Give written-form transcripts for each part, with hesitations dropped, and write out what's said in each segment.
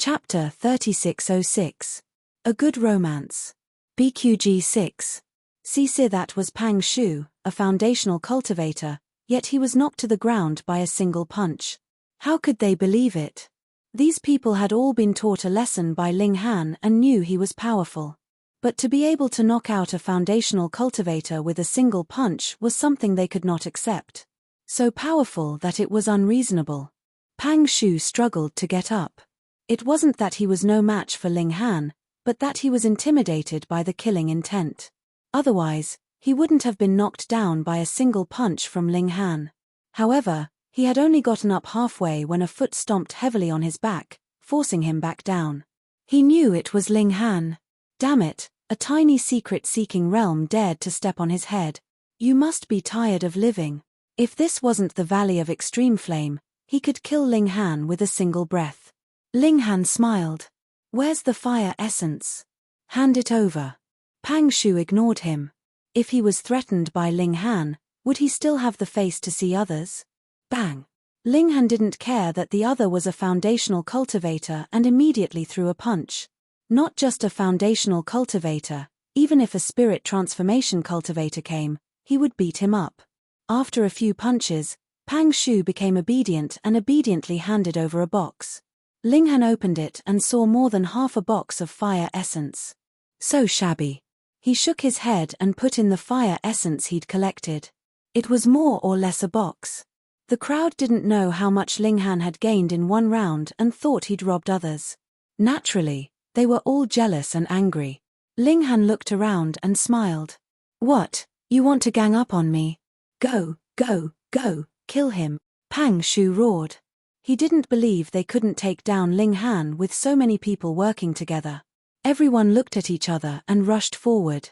Chapter 3606. A Good Romance. BQG 6. See, that was Pang Shu, a foundational cultivator, yet he was knocked to the ground by a single punch. How could they believe it? These people had all been taught a lesson by Ling Han and knew he was powerful. But to be able to knock out a foundational cultivator with a single punch was something they could not accept. So powerful that it was unreasonable. Pang Shu struggled to get up. It wasn't that he was no match for Ling Han, but that he was intimidated by the killing intent. Otherwise, he wouldn't have been knocked down by a single punch from Ling Han. However, he had only gotten up halfway when a foot stomped heavily on his back, forcing him back down. He knew it was Ling Han. Damn it, a tiny secret-seeking realm dared to step on his head. You must be tired of living. If this wasn't the Valley of Extreme Flame, he could kill Ling Han with a single breath. Ling Han smiled. Where's the fire essence? Hand it over. Pang Shu ignored him. If he was threatened by Ling Han, would he still have the face to see others? Bang! Ling Han didn't care that the other was a foundational cultivator and immediately threw a punch. Not just a foundational cultivator, even if a spirit transformation cultivator came, he would beat him up. After a few punches, Pang Shu became obedient and obediently handed over a box. Ling Han opened it and saw more than half a box of fire essence. So shabby. He shook his head and put in the fire essence he'd collected. It was more or less a box. The crowd didn't know how much Ling Han had gained in one round and thought he'd robbed others. Naturally, they were all jealous and angry. Ling Han looked around and smiled. What, you want to gang up on me? Go, go, go, kill him, Pang Shu roared. He didn't believe they couldn't take down Ling Han with so many people working together. Everyone looked at each other and rushed forward.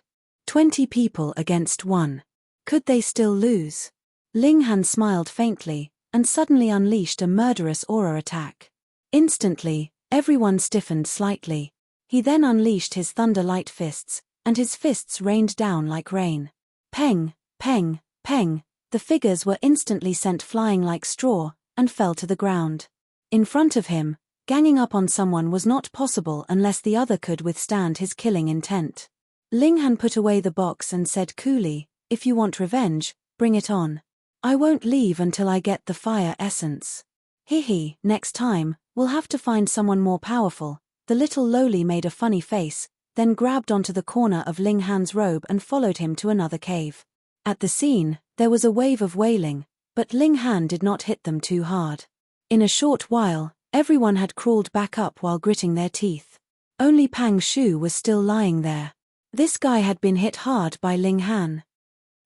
20 people against 1. Could they still lose? Ling Han smiled faintly, and suddenly unleashed a murderous aura attack. Instantly, everyone stiffened slightly. He then unleashed his thunder light fists, and his fists rained down like rain. Peng, peng, peng, the figures were instantly sent flying like straw, and fell to the ground. In front of him, ganging up on someone was not possible unless the other could withstand his killing intent. Ling Han put away the box and said coolly, if you want revenge, bring it on. I won't leave until I get the fire essence. Hehe, next time, we'll have to find someone more powerful. The little lowly made a funny face, then grabbed onto the corner of Ling Han's robe and followed him to another cave. At the scene, there was a wave of wailing, but Ling Han did not hit them too hard. In a short while, everyone had crawled back up while gritting their teeth. Only Pang Shu was still lying there. This guy had been hit hard by Ling Han.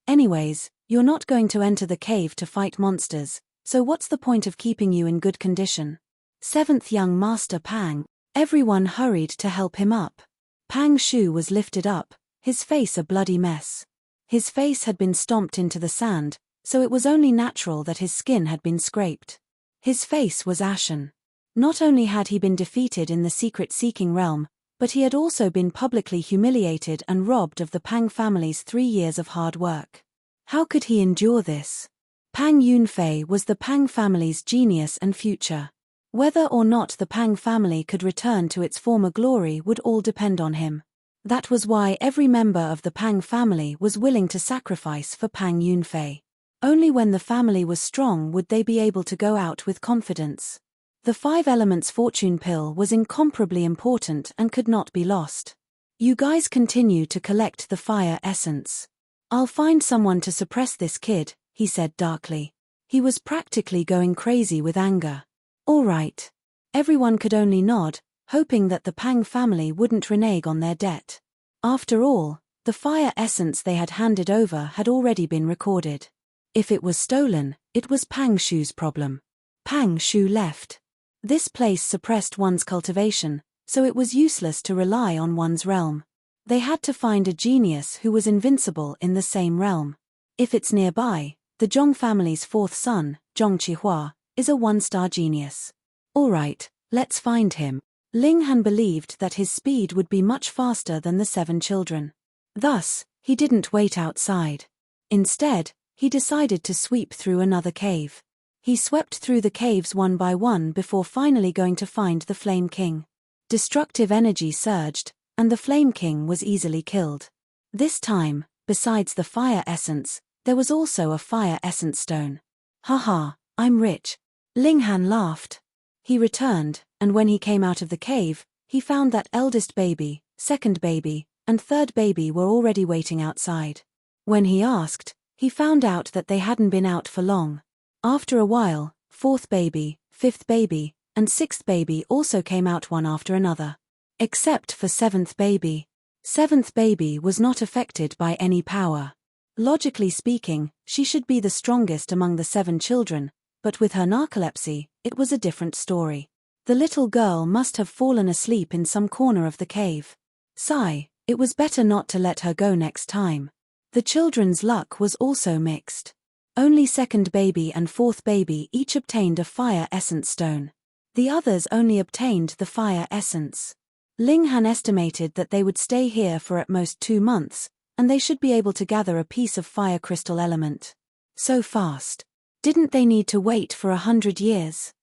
Anyways, you're not going to enter the cave to fight monsters, so what's the point of keeping you in good condition? 7th young master Pang. Everyone hurried to help him up. Pang Shu was lifted up, his face a bloody mess. His face had been stomped into the sand, so it was only natural that his skin had been scraped. His face was ashen. Not only had he been defeated in the secret-seeking realm, but he had also been publicly humiliated and robbed of the Pang family's 3 years of hard work. How could he endure this? Pang Yunfei was the Pang family's genius and future. Whether or not the Pang family could return to its former glory would all depend on him. That was why every member of the Pang family was willing to sacrifice for Pang Yunfei. Only when the family was strong would they be able to go out with confidence. The 5 elements fortune pill was incomparably important and could not be lost. You guys continue to collect the fire essence. I'll find someone to suppress this kid, he said darkly. He was practically going crazy with anger. All right. Everyone could only nod, hoping that the Pang family wouldn't renege on their debt. After all, the fire essence they had handed over had already been recorded. If it was stolen, it was Pang Shu's problem. Pang Shu left. This place suppressed one's cultivation, so it was useless to rely on one's realm. They had to find a genius who was invincible in the same realm. If it's nearby, the Zhong family's 4th son, Zhong Qihua, is a 1-star genius. All right, let's find him. Ling Han believed that his speed would be much faster than the 7 children. Thus, he didn't wait outside. Instead, he decided to sweep through another cave. He swept through the caves one by one before finally going to find the Flame King. Destructive energy surged, and the Flame King was easily killed. This time, besides the fire essence, there was also a fire essence stone. Haha, I'm rich. Ling Han laughed. He returned, and when he came out of the cave, he found that eldest baby, second baby, and third baby were already waiting outside. When he asked, he found out that they hadn't been out for long. After a while, fourth baby, fifth baby, and sixth baby also came out one after another. Except for seventh baby. Seventh baby was not affected by any power. Logically speaking, she should be the strongest among the 7 children, but with her narcolepsy, it was a different story. The little girl must have fallen asleep in some corner of the cave. Sigh, it was better not to let her go next time. The children's luck was also mixed. Only second baby and fourth baby each obtained a fire essence stone. The others only obtained the fire essence. Ling Han estimated that they would stay here for at most 2 months, and they should be able to gather a piece of fire crystal element. So fast. Didn't they need to wait for 100 years?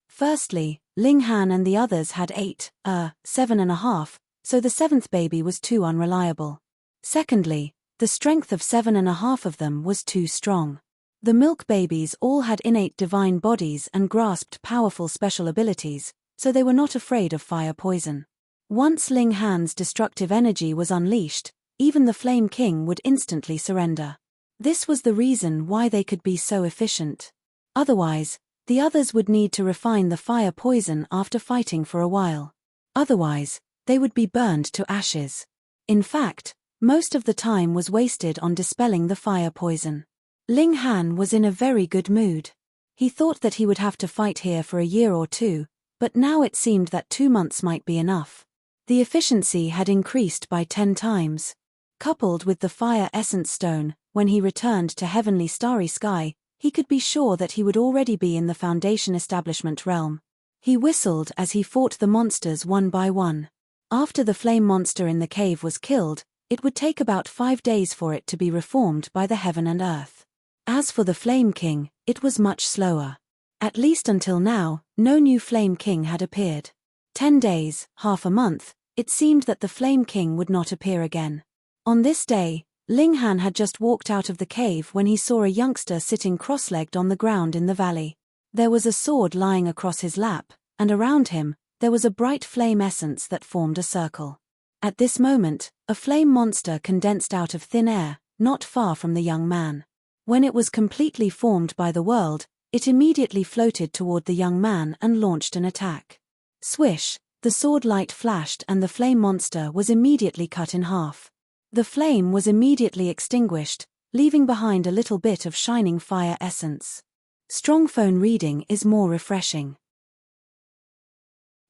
Firstly, Ling Han and the others had 7.5, so the 7th baby was too unreliable. Secondly, the strength of 7.5 of them was too strong. The milk babies all had innate divine bodies and grasped powerful special abilities, so they were not afraid of fire poison. Once Ling Han's destructive energy was unleashed, even the Flame King would instantly surrender. This was the reason why they could be so efficient. Otherwise, the others would need to refine the fire poison after fighting for a while. Otherwise, they would be burned to ashes. In fact, most of the time was wasted on dispelling the fire poison. Ling Han was in a very good mood. He thought that he would have to fight here for a year or 2, but now it seemed that 2 months might be enough. The efficiency had increased by 10 times. Coupled with the fire essence stone, when he returned to heavenly starry sky, he could be sure that he would already be in the Foundation establishment realm. He whistled as he fought the monsters one by one. After the flame monster in the cave was killed, it would take about 5 days for it to be reformed by the heaven and earth. As for the Flame King, it was much slower. At least until now, no new Flame King had appeared. 10 days, half a month, it seemed that the Flame King would not appear again. On this day, Ling Han had just walked out of the cave when he saw a youngster sitting cross-legged on the ground in the valley. There was a sword lying across his lap, and around him, there was a bright flame essence that formed a circle. At this moment, a flame monster condensed out of thin air, not far from the young man. When it was completely formed by the world, it immediately floated toward the young man and launched an attack. Swish, the sword light flashed and the flame monster was immediately cut in half. The flame was immediately extinguished, leaving behind a little bit of shining fire essence. Strong phone reading is more refreshing.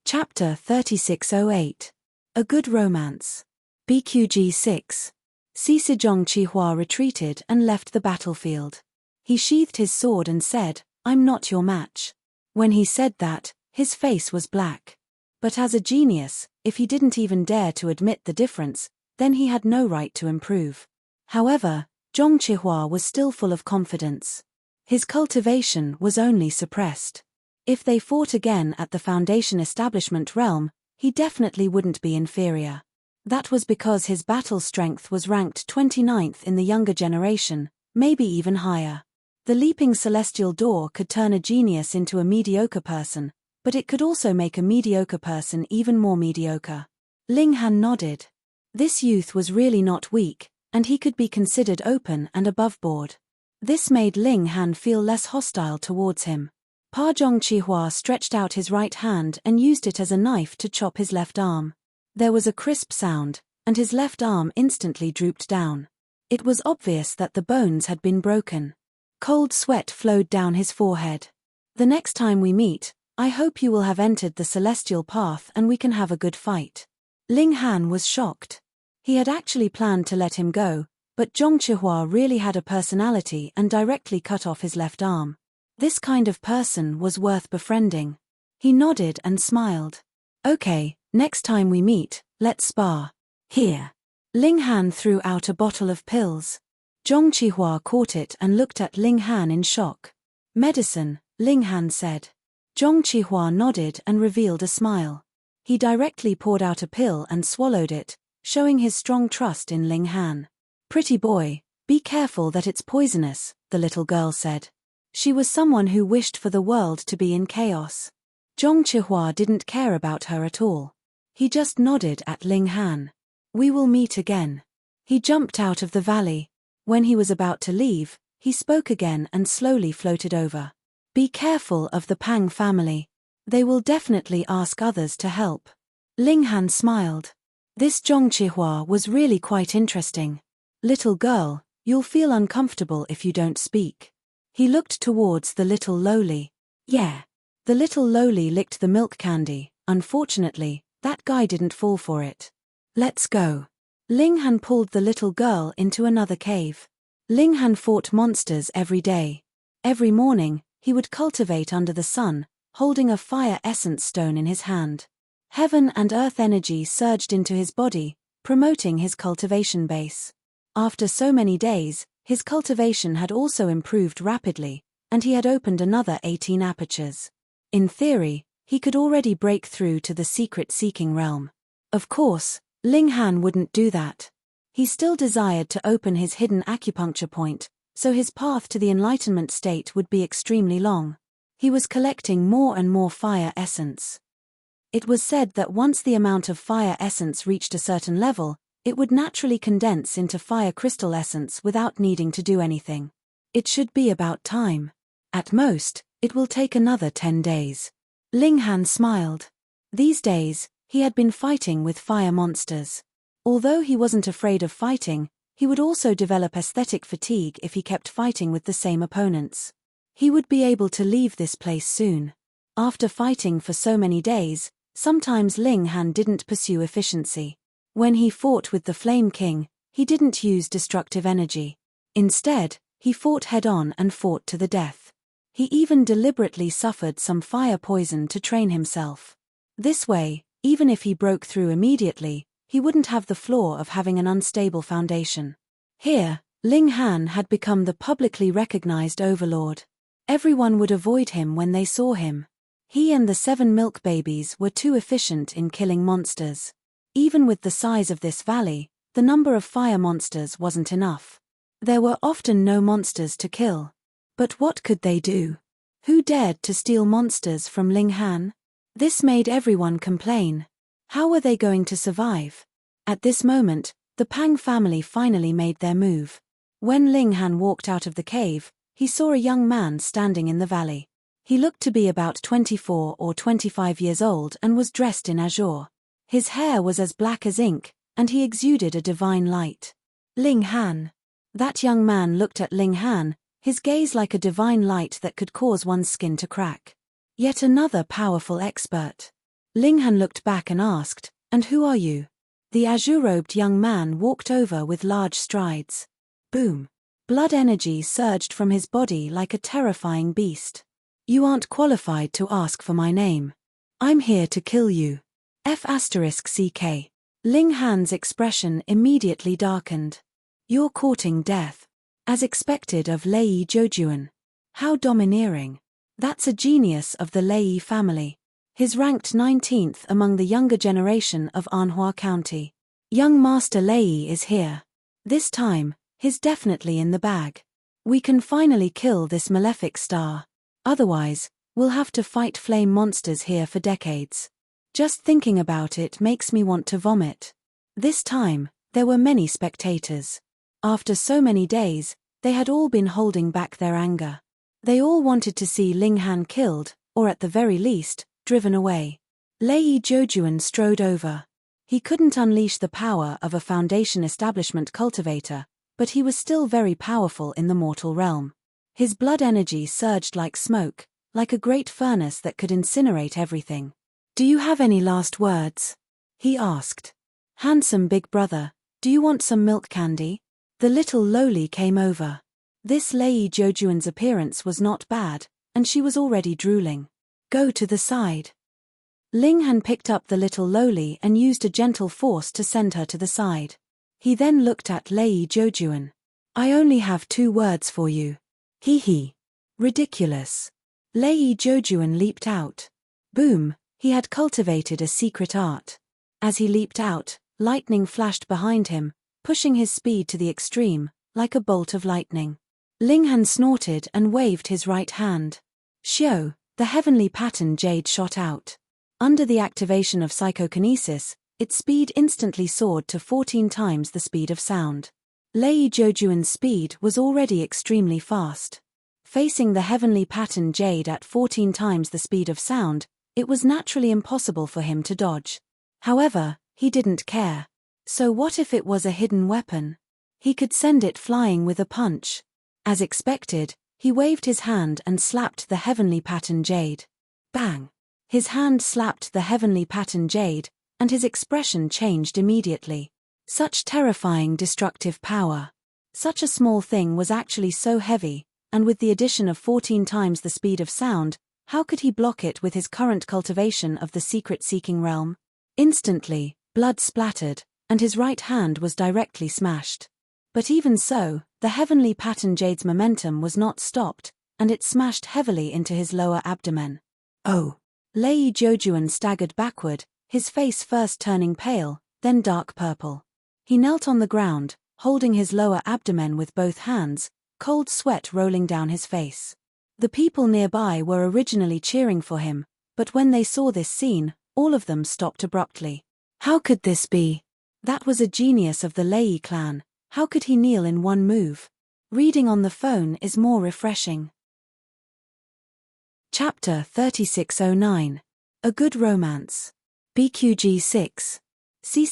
Chapter 3608. A Good Romance. BQG 6. Si Sejong Chihua retreated and left the battlefield. He sheathed his sword and said, "I'm not your match." When he said that, his face was black. But as a genius, if he didn't even dare to admit the difference, then he had no right to improve. However, Zhong Chihua was still full of confidence. His cultivation was only suppressed. If they fought again at the Foundation establishment realm, he definitely wouldn't be inferior. That was because his battle strength was ranked 29th in the younger generation, maybe even higher. The leaping celestial door could turn a genius into a mediocre person, but it could also make a mediocre person even more mediocre. Ling Han nodded. This youth was really not weak, and he could be considered open and aboveboard. This made Ling Han feel less hostile towards him. Pa Zhong Chihua stretched out his right hand and used it as a knife to chop his left arm. There was a crisp sound, and his left arm instantly drooped down. It was obvious that the bones had been broken. Cold sweat flowed down his forehead. "The next time we meet, I hope you will have entered the celestial path and we can have a good fight." Ling Han was shocked. He had actually planned to let him go, but Zhong Chihua really had a personality and directly cut off his left arm. This kind of person was worth befriending. He nodded and smiled. "Okay, next time we meet, let's spar. Here." Ling Han threw out a bottle of pills. Zhong Chihua caught it and looked at Ling Han in shock. "Medicine," Ling Han said. Zhong Chihua nodded and revealed a smile. He directly poured out a pill and swallowed it, showing his strong trust in Ling Han. "Pretty boy, be careful that it's poisonous," the little girl said. She was someone who wished for the world to be in chaos. Zhong Chihua didn't care about her at all. He just nodded at Ling Han. "We will meet again." He jumped out of the valley. When he was about to leave, he spoke again and slowly floated over. "Be careful of the Pang family. They will definitely ask others to help." Ling Han smiled. This Zhong Chihua was really quite interesting. "Little girl, you'll feel uncomfortable if you don't speak." He looked towards the little lowly. "Yeah." The little lowly licked the milk candy. Unfortunately, that guy didn't fall for it. "Let's go." Ling Han pulled the little girl into another cave. Ling Han fought monsters every day. Every morning, he would cultivate under the sun, holding a fire essence stone in his hand. Heaven and earth energy surged into his body, promoting his cultivation base. After so many days, his cultivation had also improved rapidly, and he had opened another 18 apertures. In theory, he could already break through to the secret-seeking realm. Of course, Ling Han wouldn't do that. He still desired to open his hidden acupuncture point, so his path to the enlightenment state would be extremely long. He was collecting more and more fire essence. It was said that once the amount of fire essence reached a certain level, it would naturally condense into fire crystal essence without needing to do anything. It should be about time. At most, it will take another 10 days. Ling Han smiled. These days, he had been fighting with fire monsters. Although he wasn't afraid of fighting, he would also develop aesthetic fatigue if he kept fighting with the same opponents. He would be able to leave this place soon. After fighting for so many days, sometimes Ling Han didn't pursue efficiency. When he fought with the Flame King, he didn't use destructive energy. Instead, he fought head-on and fought to the death. He even deliberately suffered some fire poison to train himself. This way, even if he broke through immediately, he wouldn't have the flaw of having an unstable foundation. Here, Ling Han had become the publicly recognized overlord. Everyone would avoid him when they saw him. He and the 7 milk babies were too efficient in killing monsters. Even with the size of this valley, the number of fire monsters wasn't enough. There were often no monsters to kill. But what could they do? Who dared to steal monsters from Ling Han? This made everyone complain. How were they going to survive? At this moment, the Pang family finally made their move. When Ling Han walked out of the cave, he saw a young man standing in the valley. He looked to be about 24 or 25 years old and was dressed in azure. His hair was as black as ink, and he exuded a divine light. Ling Han. That young man looked at Ling Han, his gaze like a divine light that could cause one's skin to crack. Yet another powerful expert. Ling Han looked back and asked, "And who are you?" The azure-robed young man walked over with large strides. Boom. Blood energy surged from his body like a terrifying beast. "You aren't qualified to ask for my name. I'm here to kill you. F***CK. Ling Han's expression immediately darkened. "You're courting death. As expected of Lei Zhoujuan. How domineering. That's a genius of the Lei family. He's ranked 19th among the younger generation of Anhua County. Young Master Lei is here. This time, he's definitely in the bag. We can finally kill this malefic star. Otherwise, we'll have to fight flame monsters here for decades. Just thinking about it makes me want to vomit." This time, there were many spectators. After so many days, they had all been holding back their anger. They all wanted to see Ling Han killed, or at the very least, driven away. Lei Zhoujuan strode over. He couldn't unleash the power of a Foundation Establishment cultivator, but he was still very powerful in the mortal realm. His blood energy surged like smoke, like a great furnace that could incinerate everything. "Do you have any last words?" he asked. "Handsome big brother, do you want some milk candy?" The little lowly came over. This Lei Zhoujuan's appearance was not bad, and she was already drooling. "Go to the side." Ling Han picked up the little lowly and used a gentle force to send her to the side. He then looked at Lei Zhoujuan. "I only have 2 words for you. Hee hee. Ridiculous." Lei Zhoujuan leaped out. Boom, He had cultivated a secret art. As he leaped out, lightning flashed behind him, pushing his speed to the extreme, like a bolt of lightning. Linghan snorted and waved his right hand. Xiao, the heavenly pattern jade shot out. Under the activation of psychokinesis, its speed instantly soared to 14 times the speed of sound. Lei Zhoujuan's speed was already extremely fast. Facing the heavenly pattern jade at 14 times the speed of sound, it was naturally impossible for him to dodge. However, he didn't care. So what if it was a hidden weapon? He could send it flying with a punch. As expected, he waved his hand and slapped the heavenly pattern jade. Bang! His hand slapped the heavenly pattern jade, and his expression changed immediately. Such terrifying destructive power. Such a small thing was actually so heavy, and with the addition of 14 times the speed of sound, how could he block it with his current cultivation of the secret-seeking realm? Instantly, blood splattered, and his right hand was directly smashed. But even so, the heavenly pattern jade's momentum was not stopped, and it smashed heavily into his lower abdomen. Oh! Lei Zhoujuan staggered backward, his face first turning pale, then dark purple. He knelt on the ground, holding his lower abdomen with both hands, cold sweat rolling down his face. The people nearby were originally cheering for him, but when they saw this scene, all of them stopped abruptly. How could this be? That was a genius of the Lei clan. How could he kneel in one move? Reading on the phone is more refreshing. Chapter 3609. A Good Romance. BQG 6.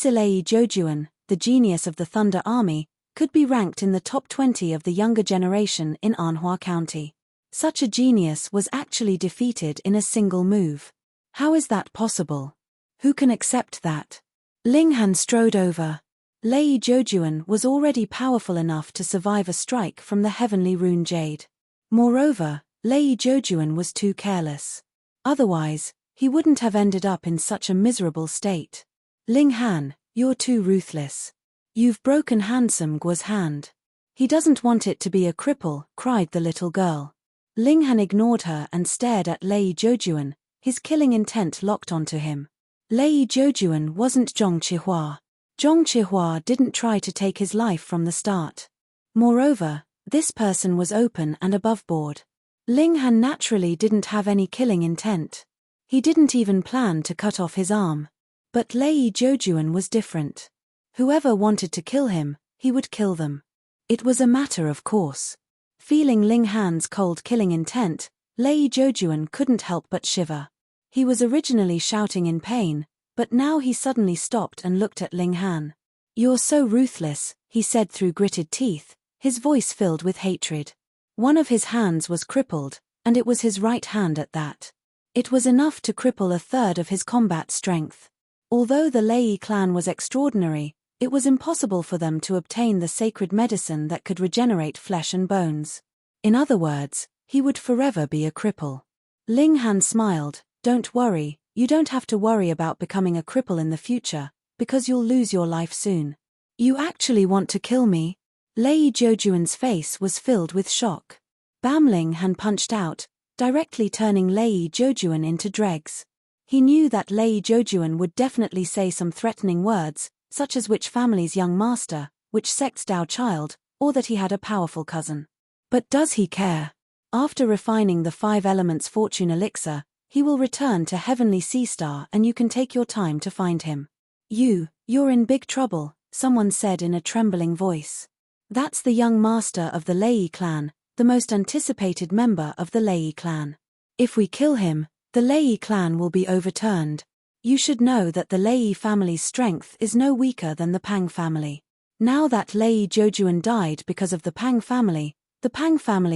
Lei Zhoujuan, the genius of the Thunder Army, could be ranked in the top 20 of the younger generation in Anhua County. Such a genius was actually defeated in a single move. How is that possible? Who can accept that? Linghan strode over. Lei Zhoujuan was already powerful enough to survive a strike from the heavenly rune jade. Moreover, Lei Zhoujuan was too careless. Otherwise, he wouldn't have ended up in such a miserable state. Linghan, you're too ruthless. You've broken handsome Guo's hand. He doesn't want it to be a cripple, cried the little girl. Linghan ignored her and stared at Lei Zhoujuan, his killing intent locked onto him. Lei Zhoujuan wasn't Zhong Qihua. Zhong Qihua didn't try to take his life from the start. Moreover, this person was open and above board. Linghan naturally didn't have any killing intent. He didn't even plan to cut off his arm. But Lei Zhoujuan was different. Whoever wanted to kill him, he would kill them. It was a matter of course. Feeling Linghan's cold killing intent, Lei Zhoujuan couldn't help but shiver. He was originally shouting in pain, but now he suddenly stopped and looked at Linghan. You're so ruthless, he said through gritted teeth, his voice filled with hatred. One of his hands was crippled, and it was his right hand at that. It was enough to cripple a third of his combat strength. Although the Lei clan was extraordinary, it was impossible for them to obtain the sacred medicine that could regenerate flesh and bones. In other words, he would forever be a cripple. Linghan smiled. Don't worry, you don't have to worry about becoming a cripple in the future, because you'll lose your life soon. You actually want to kill me? Lei Zhoujuan's face was filled with shock. Bam Linghan punched out, directly turning Lei Zhoujuan into dregs. He knew that Lei Zhoujuan would definitely say some threatening words, such as which family's young master, which sect's Dao child, or that he had a powerful cousin. But does he care? After refining the 5 elements fortune elixir, he will return to Heavenly Sea Star and you can take your time to find him. You're in big trouble, someone said in a trembling voice. That's the young master of the Lei clan, the most anticipated member of the Lei clan. If we kill him, the Lei clan will be overturned. You should know that the Lei family's strength is no weaker than the Pang family. Now that Lei Zhoujuan died because of the Pang family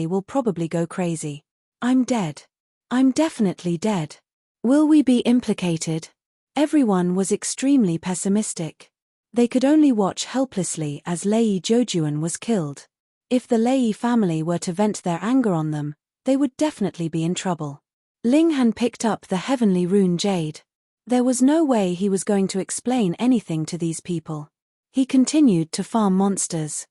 will probably go crazy. I'm dead. I'm definitely dead. Will we be implicated? Everyone was extremely pessimistic. They could only watch helplessly as Lei Zhoujuan was killed. If the Lei family were to vent their anger on them, they would definitely be in trouble. Linghan picked up the heavenly rune jade. There was no way he was going to explain anything to these people. He continued to farm monsters.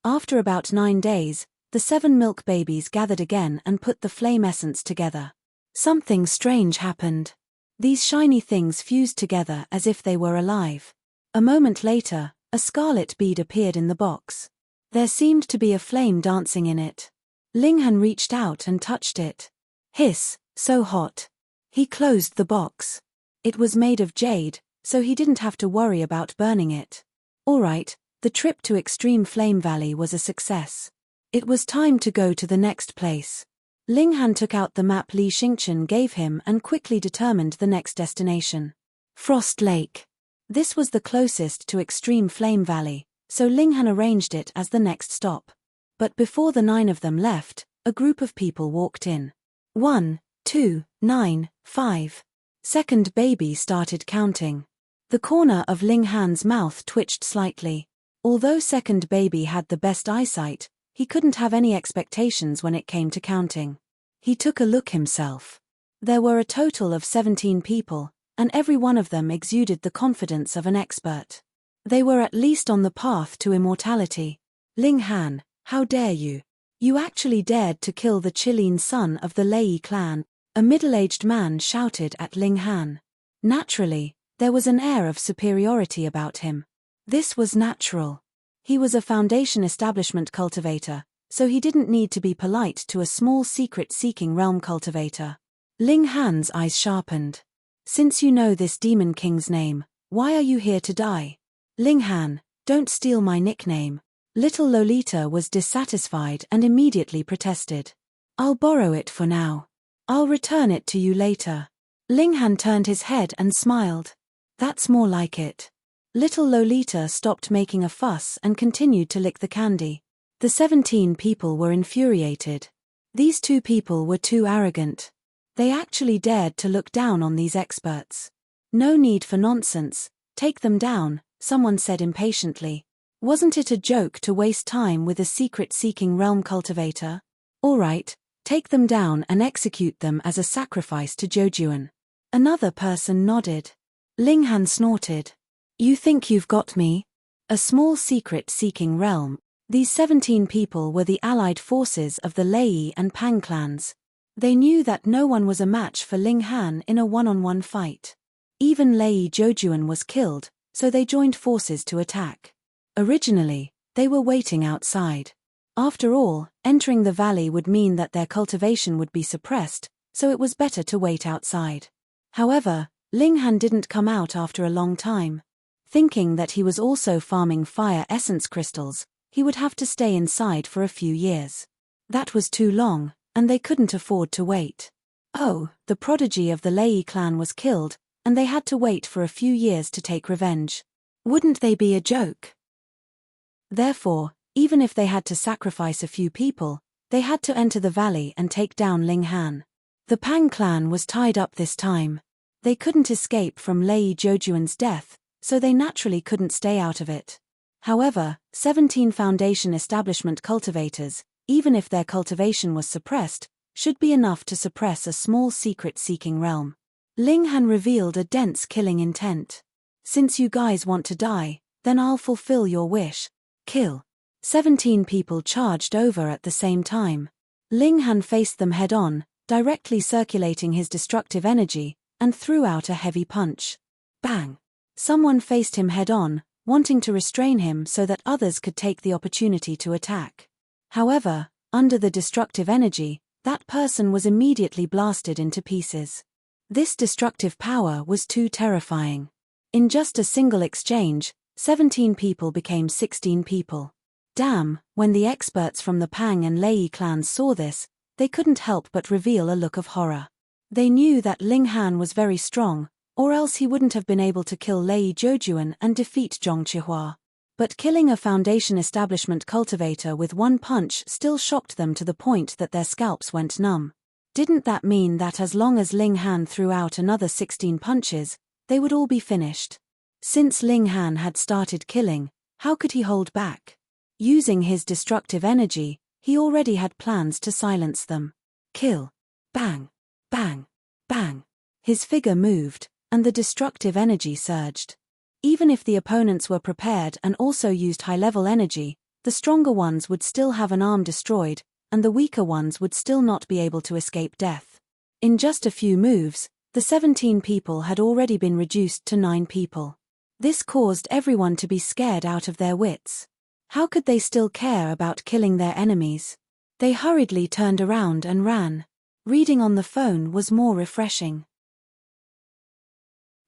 After about 9 days, the 7 milk babies gathered again and put the flame essence together. Something strange happened. These shiny things fused together as if they were alive. A moment later, a scarlet bead appeared in the box. There seemed to be a flame dancing in it. Linghan reached out and touched it. Hiss, so hot. He closed the box. It was made of jade, so he didn't have to worry about burning it. Alright, the trip to Extreme Flame Valley was a success. It was time to go to the next place. Linghan took out the map Li Xingchen gave him and quickly determined the next destination. Frost Lake. This was the closest to Extreme Flame Valley, so Linghan arranged it as the next stop. But before the 9 of them left, a group of people walked in. 1, 2, 9, 5. Second baby started counting. The corner of Linghan's mouth twitched slightly. Although second baby had the best eyesight, he couldn't have any expectations when it came to counting. He took a look himself. There were a total of 17 people, and every one of them exuded the confidence of an expert. They were at least on the path to immortality. Linghan, how dare you? You actually dared to kill the Qilin son of the Lei clan, a middle-aged man shouted at Linghan. Naturally, there was an air of superiority about him. This was natural. He was a Foundation establishment cultivator, so he didn't need to be polite to a small secret-seeking realm cultivator. Linghan's eyes sharpened. Since you know this Demon King's name, why are you here to die? Linghan, don't steal my nickname. Little Lolita was dissatisfied and immediately protested. I'll borrow it for now. I'll return it to you later. Linghan turned his head and smiled. That's more like it. Little Lolita stopped making a fuss and continued to lick the candy. The 17 people were infuriated. These 2 people were too arrogant. They actually dared to look down on these experts. No need for nonsense, take them down, someone said impatiently. Wasn't it a joke to waste time with a secret-seeking realm cultivator? Alright, take them down and execute them as a sacrifice to Jojuan. Another person nodded. Linghan snorted. You think you've got me? A small secret-seeking realm. These 17 people were the allied forces of the Lei and Pang clans. They knew that no one was a match for Linghan in a one-on-one fight. Even Lei Jojuan was killed, so they joined forces to attack. Originally, they were waiting outside. After all, entering the valley would mean that their cultivation would be suppressed, so it was better to wait outside. However, Linghan didn't come out after a long time. Thinking that he was also farming fire essence crystals, he would have to stay inside for a few years. That was too long, and they couldn't afford to wait. Oh, the prodigy of the Lei clan was killed, and they had to wait for a few years to take revenge. Wouldn't they be a joke? Therefore, even if they had to sacrifice a few people, they had to enter the valley and take down Linghan. The Pang clan was tied up this time. They couldn't escape from Lei Jojuan's death, so they naturally couldn't stay out of it. However, 17 Foundation establishment cultivators, even if their cultivation was suppressed, should be enough to suppress a small secret-seeking realm. Linghan revealed a dense killing intent. Since you guys want to die, then I'll fulfill your wish. Kill. 17 people charged over at the same time. Linghan faced them head-on, directly circulating his destructive energy, and threw out a heavy punch. Bang! Someone faced him head-on, wanting to restrain him so that others could take the opportunity to attack. However, under the destructive energy, that person was immediately blasted into pieces. This destructive power was too terrifying. In just a single exchange, 17 people became 16 people. Damn, when the experts from the Pang and Lei clans saw this, they couldn't help but reveal a look of horror. They knew that Linghan was very strong, or else he wouldn't have been able to kill Lei Jojuan and defeat Zhong Qihua. But killing a Foundation establishment cultivator with one punch still shocked them to the point that their scalps went numb. Didn't that mean that as long as Linghan threw out another 16 punches, they would all be finished? Since Linghan had started killing, how could he hold back? Using his destructive energy, he already had plans to silence them. Kill. Bang. Bang. Bang. His figure moved, and the destructive energy surged. Even if the opponents were prepared and also used high-level energy, the stronger ones would still have an arm destroyed, and the weaker ones would still not be able to escape death. In just a few moves, The 17 people had already been reduced to 9 people. This caused everyone to be scared out of their wits. How could they still care about killing their enemies? They hurriedly turned around and ran. Reading on the phone was more refreshing.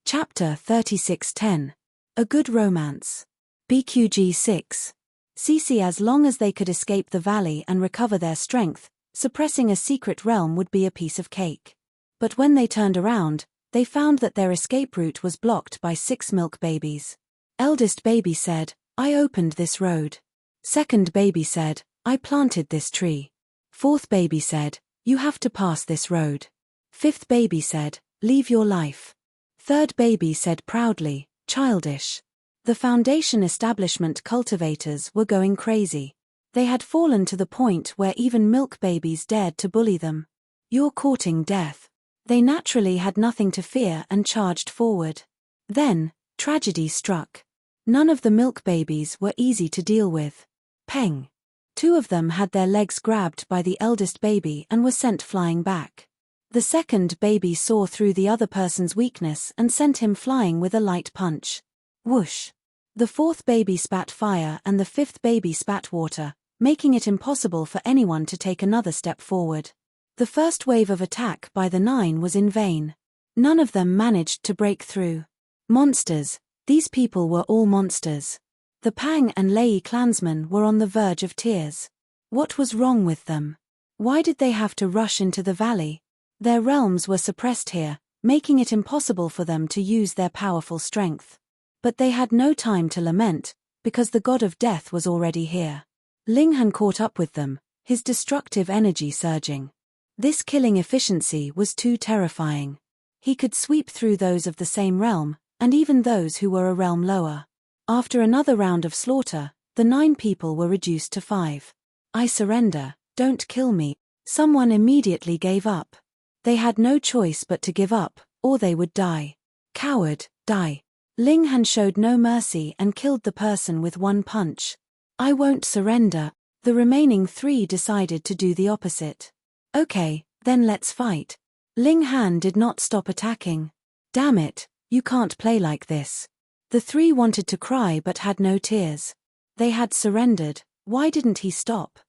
Chapter 36:10. A Good Romance. BQG 6. CC. As long as they could escape the valley and recover their strength, suppressing a secret realm would be a piece of cake. But when they turned around, they found that their escape route was blocked by 6 milk babies. Eldest baby said, "I opened this road." Second baby said, "I planted this tree." Fourth baby said, "You have to pass this road." Fifth baby said, "Leave your life." Third baby said proudly, "Childish." The Foundation establishment cultivators were going crazy. They had fallen to the point where even milk babies dared to bully them. "You're courting death." They naturally had nothing to fear and charged forward. Then, tragedy struck. None of the milk babies were easy to deal with. Peng. 2 of them had their legs grabbed by the eldest baby and were sent flying back. The second baby saw through the other person's weakness and sent him flying with a light punch. Whoosh. The fourth baby spat fire and the fifth baby spat water, making it impossible for anyone to take another step forward. The first wave of attack by the 9 was in vain. None of them managed to break through. Monsters. These people were all monsters. The Pang and Lei clansmen were on the verge of tears. What was wrong with them? Why did they have to rush into the valley? Their realms were suppressed here, making it impossible for them to use their powerful strength. But they had no time to lament, because the god of death was already here. Linghan caught up with them, his destructive energy surging. This killing efficiency was too terrifying. He could sweep through those of the same realm, and even those who were a realm lower. After another round of slaughter, the 9 people were reduced to 5. "I surrender, don't kill me." Someone immediately gave up. They had no choice but to give up, or they would die. "Coward, die." Linghan showed no mercy and killed the person with 1 punch. "I won't surrender." The remaining 3 decided to do the opposite. "Okay, then let's fight." Linghan did not stop attacking. "Damn it, you can't play like this." The 3 wanted to cry but had no tears. They had surrendered, why didn't he stop?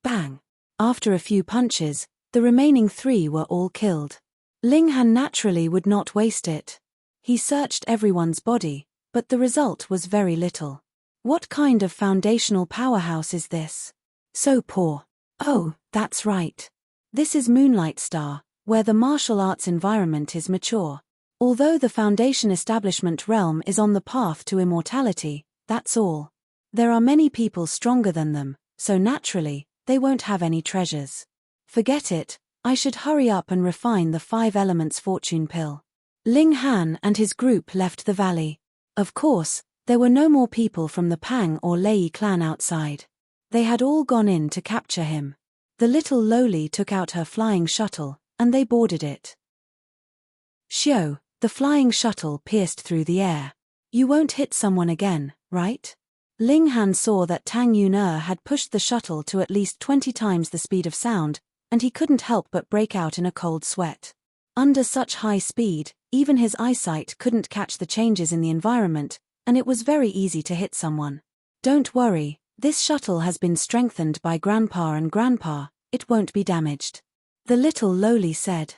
Bang! After a few punches, the remaining 3 were all killed. Linghan naturally would not waste it. He searched everyone's body, but the result was very little. What kind of foundational powerhouse is this? So poor. Oh, that's right. This is Moonlight Star, where the martial arts environment is mature. Although the Foundation establishment realm is on the path to immortality, that's all. There are many people stronger than them, so naturally, they won't have any treasures. Forget it, I should hurry up and refine the 5 elements fortune pill. Linghan and his group left the valley. Of course, there were no more people from the Pang or Lei clan outside. They had all gone in to capture him. The little lowly took out her flying shuttle, and they boarded it. Xiao, the flying shuttle pierced through the air. "You won't hit someone again, right?" Linghan saw that Tang Yuner had pushed the shuttle to at least 20 times the speed of sound, and he couldn't help but break out in a cold sweat. Under such high speed, even his eyesight couldn't catch the changes in the environment, and it was very easy to hit someone. "Don't worry, this shuttle has been strengthened by Grandpa and Grandpa, it won't be damaged," the little lowly said.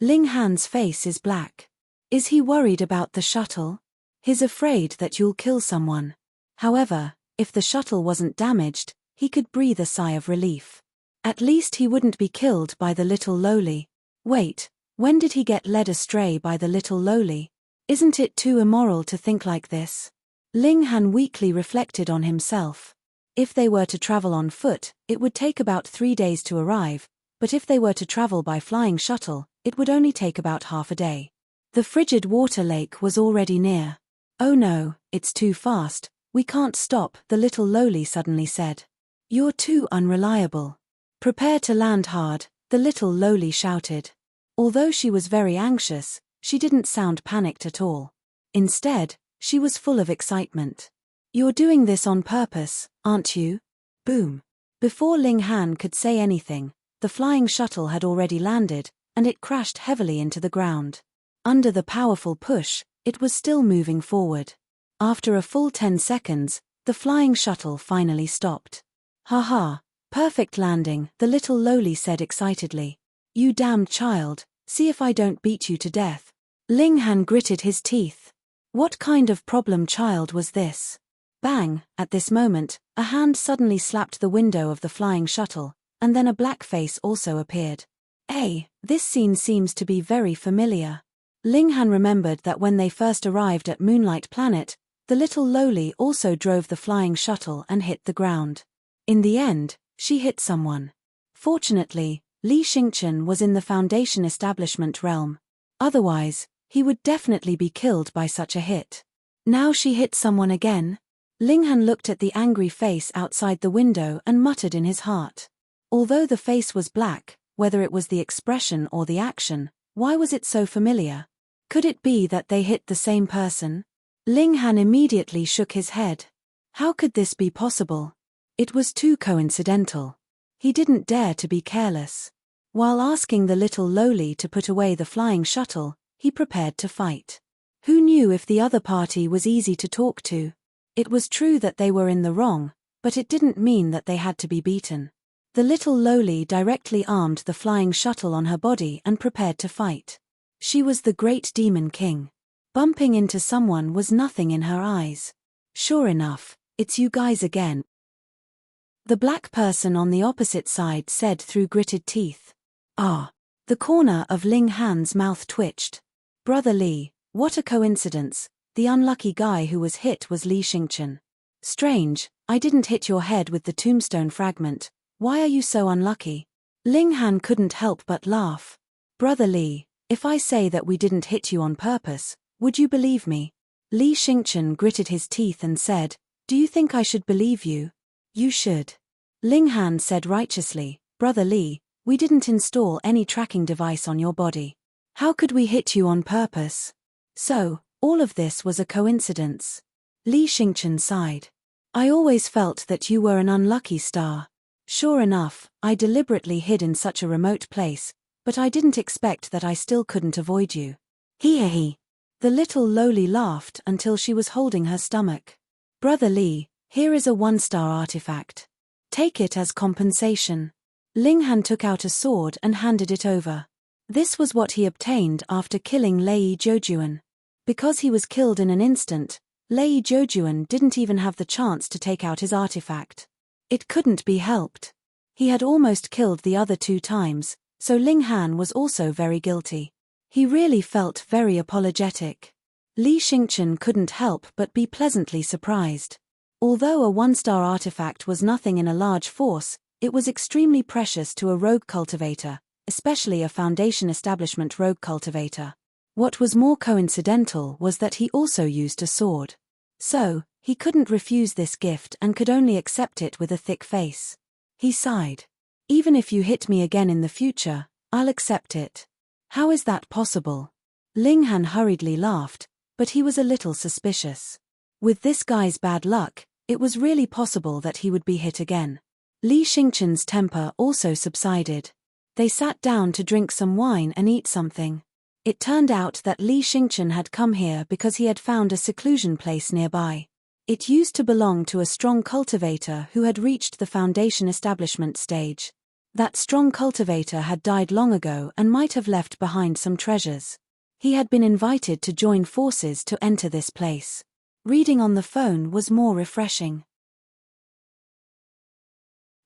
Linghan's face is black. Is he worried about the shuttle? He's afraid that you'll kill someone. However, if the shuttle wasn't damaged, he could breathe a sigh of relief. At least he wouldn't be killed by the little lowly. Wait, when did he get led astray by the little lowly? Isn't it too immoral to think like this? Linghan weakly reflected on himself. If they were to travel on foot, it would take about 3 days to arrive, but if they were to travel by flying shuttle, it would only take about half a day. The frigid water lake was already near. "Oh no, it's too fast, we can't stop," the little lowly suddenly said. "You're too unreliable. Prepare to land hard," the little lowly shouted. Although she was very anxious, she didn't sound panicked at all. Instead, she was full of excitement. "You're doing this on purpose, aren't you?" Boom. Before Linghan could say anything, the flying shuttle had already landed, and it crashed heavily into the ground. Under the powerful push, it was still moving forward. After a full 10 seconds, the flying shuttle finally stopped. "Ha, perfect landing," the little lowly said excitedly. "You damned child, see if I don't beat you to death." Ling Han gritted his teeth. What kind of problem child was this? Bang! At this moment, a hand suddenly slapped the window of the flying shuttle, and then a black face also appeared. Hey, this scene seems to be very familiar. Ling Han remembered that when they first arrived at Moonlight Planet, the little lowly also drove the flying shuttle and hit the ground. In the end, she hit someone. Fortunately, Li Xingchen was in the Foundation establishment realm. Otherwise, he would definitely be killed by such a hit. Now she hit someone again? Ling Han looked at the angry face outside the window and muttered in his heart. Although the face was black, whether it was the expression or the action, why was it so familiar? Could it be that they hit the same person? Ling Han immediately shook his head. How could this be possible? It was too coincidental. He didn't dare to be careless. While asking the little lowly to put away the flying shuttle, he prepared to fight. Who knew if the other party was easy to talk to? It was true that they were in the wrong, but it didn't mean that they had to be beaten. The little lowly directly armed the flying shuttle on her body and prepared to fight. She was the great demon king. Bumping into someone was nothing in her eyes. Sure enough, it's you guys again. The black person on the opposite side said through gritted teeth. Ah. The corner of Ling Han's mouth twitched. Brother Li, what a coincidence, the unlucky guy who was hit was Li Xingchen. Strange, I didn't hit your head with the tombstone fragment, why are you so unlucky? Ling Han couldn't help but laugh. Brother Li, if I say that we didn't hit you on purpose, would you believe me? Li Xingchen gritted his teeth and said, do you think I should believe you? You should. Ling Han said righteously, Brother Li, we didn't install any tracking device on your body. How could we hit you on purpose? So, all of this was a coincidence. Li Xingchen sighed. I always felt that you were an unlucky star. Sure enough, I deliberately hid in such a remote place, but I didn't expect that I still couldn't avoid you. Hee. The little lowly laughed until she was holding her stomach. Brother Li, here is a 1-star artifact. Take it as compensation. Ling Han took out a sword and handed it over. This was what he obtained after killing Lei Zhoujuan. Because he was killed in an instant, Lei Zhoujuan didn't even have the chance to take out his artifact. It couldn't be helped. He had almost killed the other 2 times, so Ling Han was also very guilty. He really felt very apologetic. Li Xingchen couldn't help but be pleasantly surprised. Although a 1-star artifact was nothing in a large force, it was extremely precious to a rogue cultivator, especially a Foundation establishment rogue cultivator. What was more coincidental was that he also used a sword. So, he couldn't refuse this gift and could only accept it with a thick face. He sighed. Even if you hit me again in the future, I'll accept it. How is that possible? Ling Han hurriedly laughed, but he was a little suspicious. With this guy's bad luck, it was really possible that he would be hit again. Li Xingchen's temper also subsided. They sat down to drink some wine and eat something. It turned out that Li Xingchen had come here because he had found a seclusion place nearby. It used to belong to a strong cultivator who had reached the Foundation establishment stage. That strong cultivator had died long ago and might have left behind some treasures. He had been invited to join forces to enter this place. Reading on the phone was more refreshing.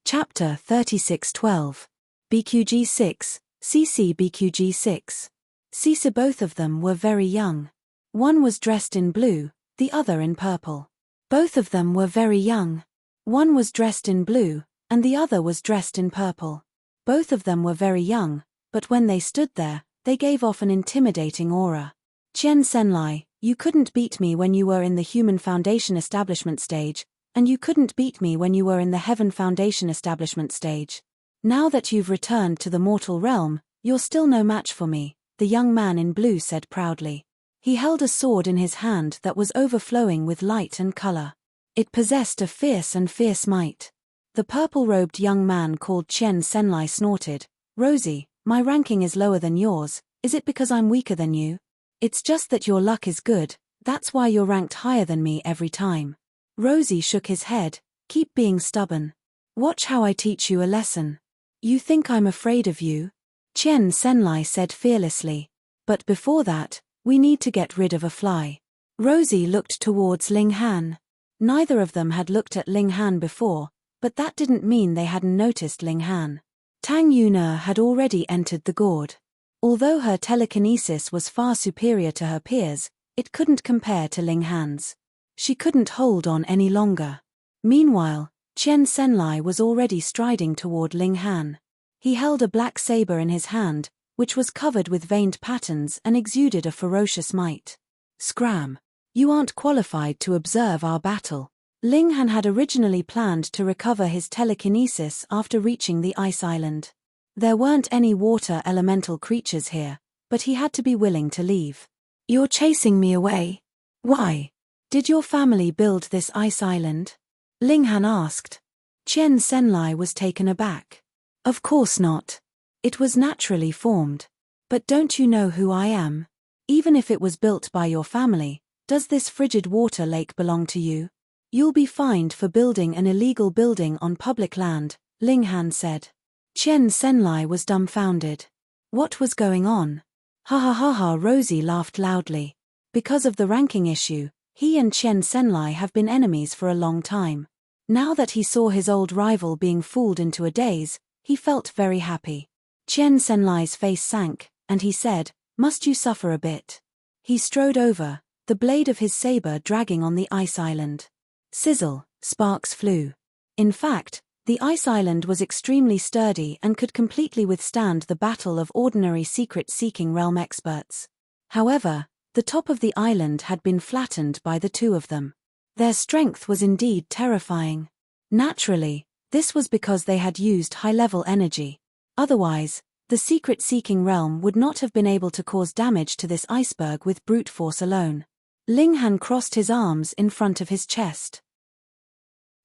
Chapter 3612. BQG6, CC BQG6. CC. Both of them were very young. One was dressed in blue, the other in purple. Both of them were very young. One was dressed in blue, and the other was dressed in purple. Both of them were very young, but when they stood there, they gave off an intimidating aura. Qian Senlai, you couldn't beat me when you were in the Human Foundation establishment stage, and you couldn't beat me when you were in the Heaven Foundation establishment stage. Now that you've returned to the mortal realm, you're still no match for me, the young man in blue said proudly. He held a sword in his hand that was overflowing with light and color. It possessed a fierce might. The purple-robed young man called Qian Senlai snorted. Rosie, my ranking is lower than yours, is it because I'm weaker than you? It's just that your luck is good, that's why you're ranked higher than me every time. Rosie shook his head. Keep being stubborn. Watch how I teach you a lesson. You think I'm afraid of you? Chen Senlai said fearlessly. But before that, we need to get rid of a fly. Rosie looked towards Ling Han. Neither of them had looked at Ling Han before, but that didn't mean they hadn't noticed Ling Han. Tang Yuner had already entered the gourd. Although her telekinesis was far superior to her peers, it couldn't compare to Ling Han's. She couldn't hold on any longer. Meanwhile, Chen Senlai was already striding toward Ling Han. He held a black saber in his hand, which was covered with veined patterns and exuded a ferocious might. Scram! You aren't qualified to observe our battle. Ling Han had originally planned to recover his telekinesis after reaching the ice island. There weren't any water elemental creatures here, but he had to be willing to leave. You're chasing me away? Why? Did your family build this ice island? Ling Han asked. Chen Senlai was taken aback. Of course not. It was naturally formed. But don't you know who I am? Even if it was built by your family, does this frigid water lake belong to you? You'll be fined for building an illegal building on public land, Ling Han said. Chen Senlai was dumbfounded. What was going on? Ha ha ha ha, Rosie laughed loudly. Because of the ranking issue, he and Chen Senlai have been enemies for a long time. Now that he saw his old rival being fooled into a daze, he felt very happy. Chen Senlai's face sank, and he said, "Must you suffer a bit?" He strode over, the blade of his saber dragging on the ice island. Sizzle, sparks flew. In fact, the ice island was extremely sturdy and could completely withstand the battle of ordinary secret-seeking realm experts. However, the top of the island had been flattened by the two of them. Their strength was indeed terrifying. Naturally, this was because they had used high-level energy. Otherwise, the secret-seeking realm would not have been able to cause damage to this iceberg with brute force alone. Ling Han crossed his arms in front of his chest.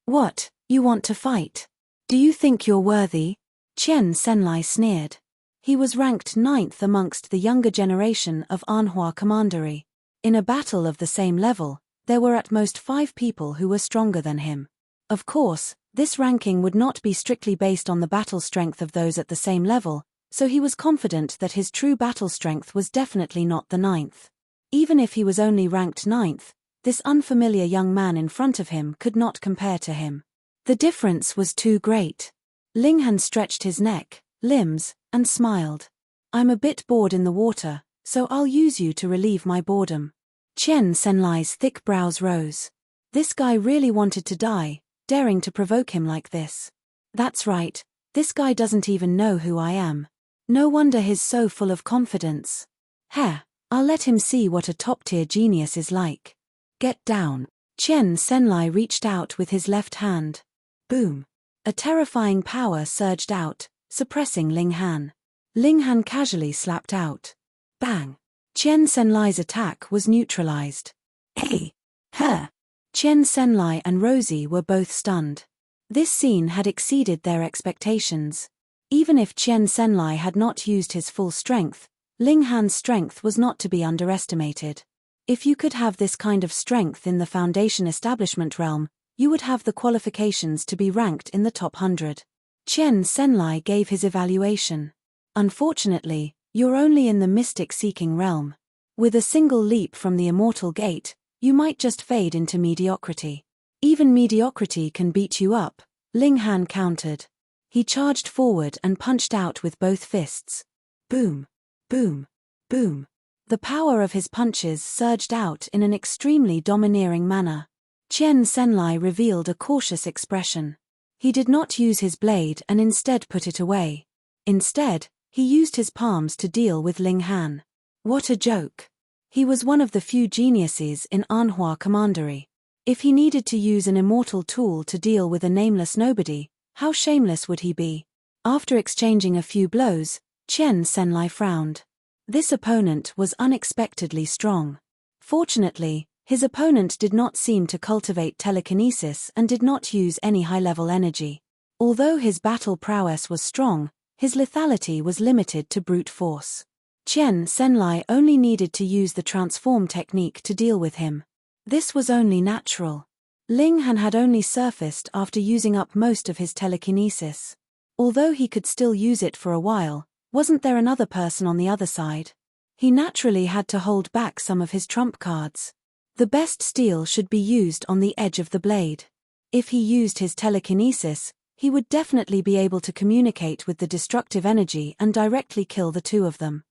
What, you want to fight? Do you think you're worthy? Chen Senlai sneered. He was ranked 9th amongst the younger generation of Anhua Commandery. In a battle of the same level, there were at most 5 people who were stronger than him. Of course, this ranking would not be strictly based on the battle strength of those at the same level, so he was confident that his true battle strength was definitely not the 9th. Even if he was only ranked 9th, this unfamiliar young man in front of him could not compare to him. The difference was too great. Ling Han stretched his neck, limbs, and smiled. I'm a bit bored in the water, so I'll use you to relieve my boredom. Chen Senlai's thick brows rose. This guy really wanted to die, daring to provoke him like this. That's right, this guy doesn't even know who I am. No wonder he's so full of confidence. Heh, I'll let him see what a top-tier genius is like. Get down. Chen Senlai reached out with his left hand. Boom. A terrifying power surged out, suppressing Ling Han. Ling Han casually slapped out. Bang. Chen Senlai's attack was neutralized. Hey! Her! Chen Senlai and Rosie were both stunned. This scene had exceeded their expectations. Even if Chen Senlai had not used his full strength, Ling Han's strength was not to be underestimated. If you could have this kind of strength in the Foundation establishment realm, you would have the qualifications to be ranked in the top 100. Chen Senlai gave his evaluation. Unfortunately, you're only in the mystic-seeking realm. With a single leap from the immortal gate, you might just fade into mediocrity. Even mediocrity can beat you up, Ling Han countered. He charged forward and punched out with both fists. Boom, boom, boom. The power of his punches surged out in an extremely domineering manner. Chen Senlai revealed a cautious expression. He did not use his blade and instead put it away. Instead, he used his palms to deal with Ling Han. What a joke. He was one of the few geniuses in Anhua Commandery. If he needed to use an immortal tool to deal with a nameless nobody, how shameless would he be? After exchanging a few blows, Chen Senlai frowned. This opponent was unexpectedly strong. Fortunately, his opponent did not seem to cultivate telekinesis and did not use any high-level energy. Although his battle prowess was strong, his lethality was limited to brute force. Chen Senlai only needed to use the transform technique to deal with him. This was only natural. Ling Han had only surfaced after using up most of his telekinesis. Although he could still use it for a while, wasn't there another person on the other side? He naturally had to hold back some of his trump cards. The best steel should be used on the edge of the blade. If he used his telekinesis, he would definitely be able to communicate with the destructive energy and directly kill the two of them.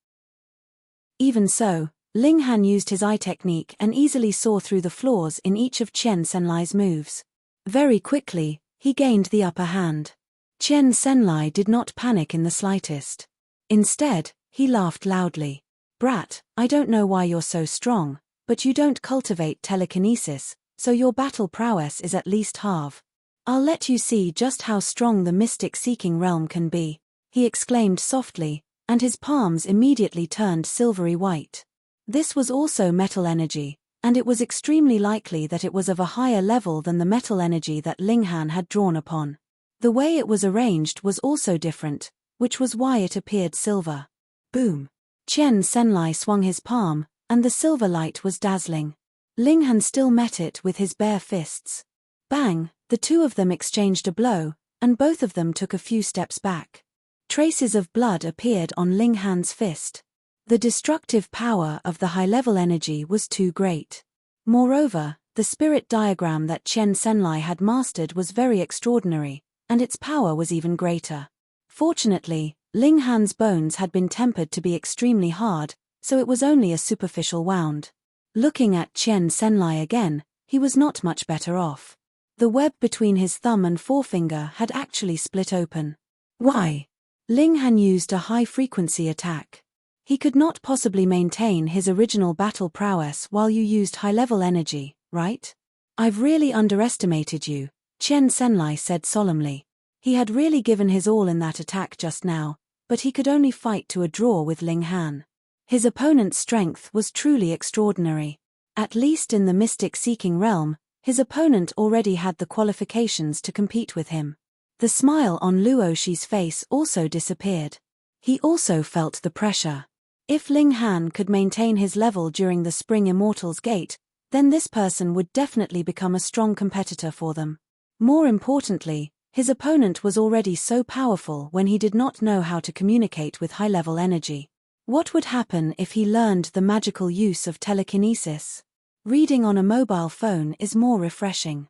Even so, Ling Han used his eye technique and easily saw through the flaws in each of Chen Senlai's moves. Very quickly, he gained the upper hand. Chen Senlai did not panic in the slightest. Instead, he laughed loudly. "Brat, I don't know why you're so strong, but you don't cultivate telekinesis, so your battle prowess is at least half. I'll let you see just how strong the mystic-seeking realm can be," he exclaimed softly, and his palms immediately turned silvery white. This was also metal energy, and it was extremely likely that it was of a higher level than the metal energy that Ling Han had drawn upon. The way it was arranged was also different, which was why it appeared silver. Boom! Chen Senlai swung his palm, and the silver light was dazzling. Ling Han still met it with his bare fists. Bang! The two of them exchanged a blow, and both of them took a few steps back. Traces of blood appeared on Ling Han's fist. The destructive power of the high-level energy was too great. Moreover, the spirit diagram that Chen Senlai had mastered was very extraordinary, and its power was even greater. Fortunately, Ling Han's bones had been tempered to be extremely hard, so it was only a superficial wound. Looking at Chen Senlai again, he was not much better off. The web between his thumb and forefinger had actually split open. Why? Ling Han used a high-frequency attack. He could not possibly maintain his original battle prowess while you used high-level energy, right? "I've really underestimated you," Chen Senlai said solemnly. He had really given his all in that attack just now, but he could only fight to a draw with Ling Han. His opponent's strength was truly extraordinary. At least in the mystic-seeking realm, his opponent already had the qualifications to compete with him. The smile on Luo Shi's face also disappeared. He also felt the pressure. If Ling Han could maintain his level during the Spring Immortals Gate, then this person would definitely become a strong competitor for them. More importantly, his opponent was already so powerful when he did not know how to communicate with high-level energy. What would happen if he learned the magical use of telekinesis? Reading on a mobile phone is more refreshing.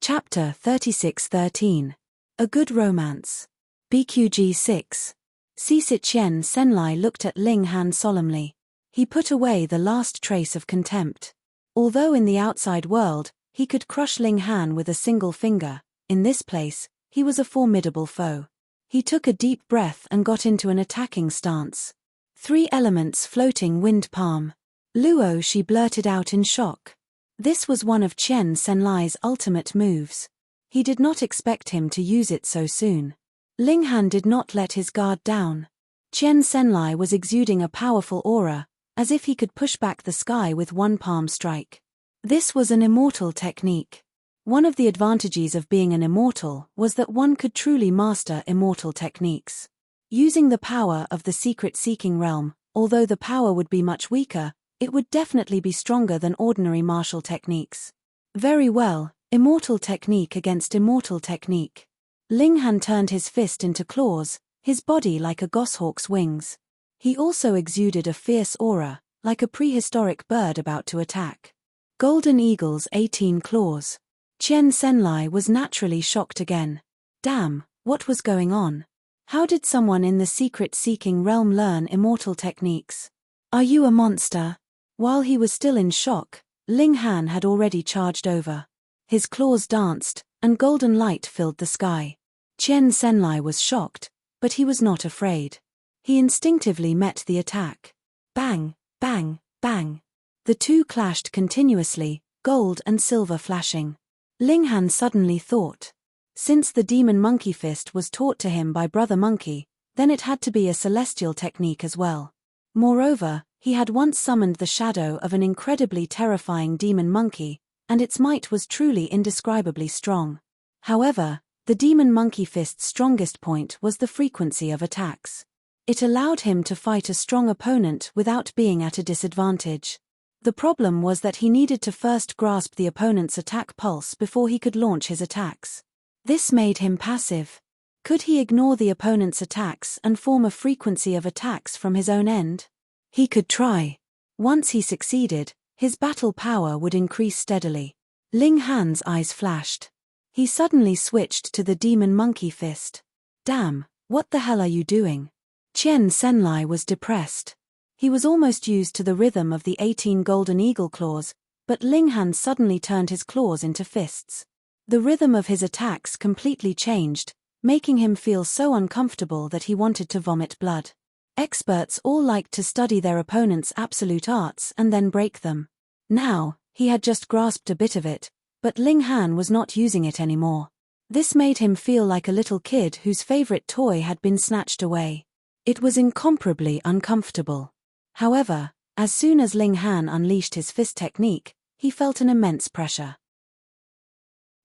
Chapter 36-13. A Good Romance. BQG 6. Cixi Chen Senlai looked at Ling Han solemnly. He put away the last trace of contempt. Although in the outside world, he could crush Ling Han with a single finger, in this place, he was a formidable foe. He took a deep breath and got into an attacking stance. 3 elements floating wind palm. Luo Shi blurted out in shock. This was one of Chen Senlai's ultimate moves. He did not expect him to use it so soon. Ling Han did not let his guard down. Chen Senlai was exuding a powerful aura, as if he could push back the sky with one palm strike. This was an immortal technique. One of the advantages of being an immortal was that one could truly master immortal techniques. Using the power of the secret-seeking realm, although the power would be much weaker, it would definitely be stronger than ordinary martial techniques. Very well, immortal technique against immortal technique. Ling Han turned his fist into claws, his body like a goshawk's wings. He also exuded a fierce aura, like a prehistoric bird about to attack. Golden Eagle's 18 claws. Chen Senlai was naturally shocked again. Damn, what was going on? How did someone in the secret-seeking realm learn immortal techniques? Are you a monster? While he was still in shock, Ling Han had already charged over. His claws danced, and golden light filled the sky. Chen Senlai was shocked, but he was not afraid. He instinctively met the attack. Bang, bang, bang. The two clashed continuously, gold and silver flashing. Ling Han suddenly thought. Since the demon monkey fist was taught to him by Brother Monkey, then it had to be a celestial technique as well. Moreover, he had once summoned the shadow of an incredibly terrifying demon monkey, and its might was truly indescribably strong. However, The demon monkey fist's strongest point was the frequency of attacks. It allowed him to fight a strong opponent without being at a disadvantage. The problem was that he needed to first grasp the opponent's attack pulse before he could launch his attacks. This made him passive. Could he ignore the opponent's attacks and form a frequency of attacks from his own end? He could try. Once he succeeded, his battle power would increase steadily. Ling Han's eyes flashed. He suddenly switched to the demon monkey fist. Damn, what the hell are you doing? Qian Senlai was depressed. He was almost used to the rhythm of the 18 golden eagle claws, but Ling Han suddenly turned his claws into fists. The rhythm of his attacks completely changed, making him feel so uncomfortable that he wanted to vomit blood. Experts all liked to study their opponent's absolute arts and then break them. Now, he had just grasped a bit of it, but Ling Han was not using it anymore. This made him feel like a little kid whose favorite toy had been snatched away. It was incomparably uncomfortable. However, as soon as Ling Han unleashed his fist technique, he felt an immense pressure.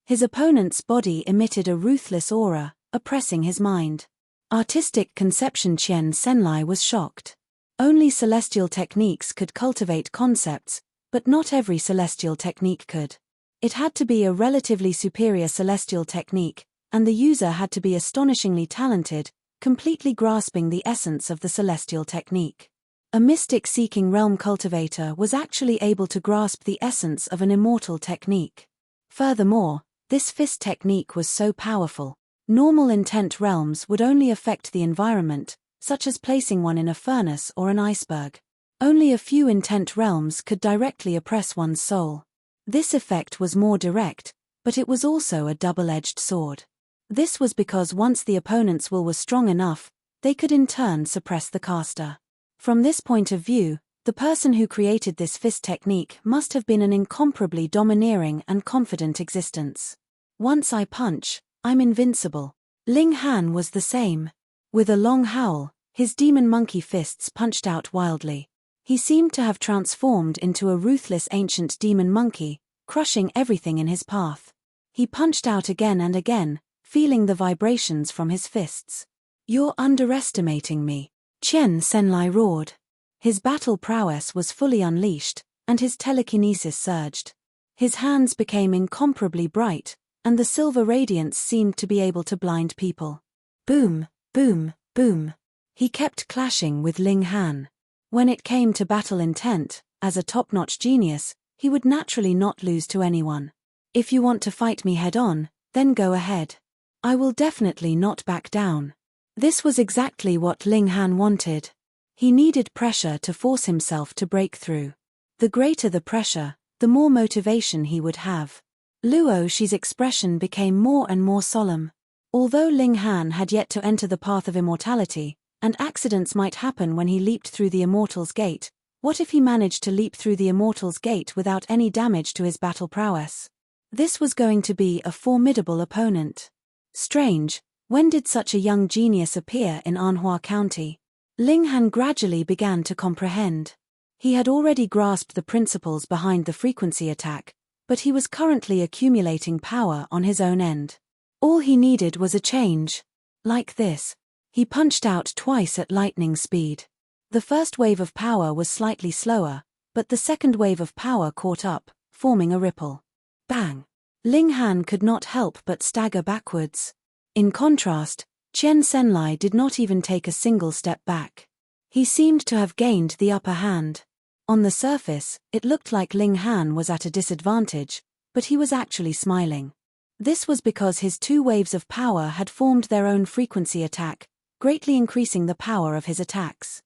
His opponent's body emitted a ruthless aura, oppressing his mind. Artistic conception. Qian Senlai was shocked. Only celestial techniques could cultivate concepts, but not every celestial technique could. It had to be a relatively superior celestial technique, and the user had to be astonishingly talented, completely grasping the essence of the celestial technique. A mystic-seeking realm cultivator was actually able to grasp the essence of an immortal technique. Furthermore, this fist technique was so powerful. Normal intent realms would only affect the environment, such as placing one in a furnace or an iceberg. Only a few intent realms could directly oppress one's soul. This effect was more direct, but it was also a double-edged sword. This was because once the opponent's will was strong enough, they could in turn suppress the caster. From this point of view, the person who created this fist technique must have been an incomparably domineering and confident existence. Once I punch, I'm invincible. Ling Han was the same. With a long howl, his demon monkey fists punched out wildly. He seemed to have transformed into a ruthless ancient demon monkey, crushing everything in his path. He punched out again and again, feeling the vibrations from his fists. You're underestimating me. Qian Senlai roared. His battle prowess was fully unleashed, and his telekinesis surged. His hands became incomparably bright, and the silver radiance seemed to be able to blind people. Boom, boom, boom. He kept clashing with Ling Han. When it came to battle intent, as a top-notch genius, he would naturally not lose to anyone. If you want to fight me head-on, then go ahead. I will definitely not back down. This was exactly what Ling Han wanted. He needed pressure to force himself to break through. The greater the pressure, the more motivation he would have. Luo Shi's expression became more and more solemn. Although Ling Han had yet to enter the path of immortality, and accidents might happen when he leaped through the Immortal's Gate, what if he managed to leap through the Immortal's Gate without any damage to his battle prowess? This was going to be a formidable opponent. Strange, when did such a young genius appear in Anhua County? Ling Han gradually began to comprehend. He had already grasped the principles behind the frequency attack, but he was currently accumulating power on his own end. All he needed was a change. Like this. He punched out twice at lightning speed. The first wave of power was slightly slower, but the second wave of power caught up, forming a ripple. Bang! Ling Han could not help but stagger backwards. In contrast, Qian Senlai did not even take a single step back. He seemed to have gained the upper hand. On the surface, it looked like Ling Han was at a disadvantage, but he was actually smiling. This was because his two waves of power had formed their own frequency attack, greatly increasing the power of his attacks.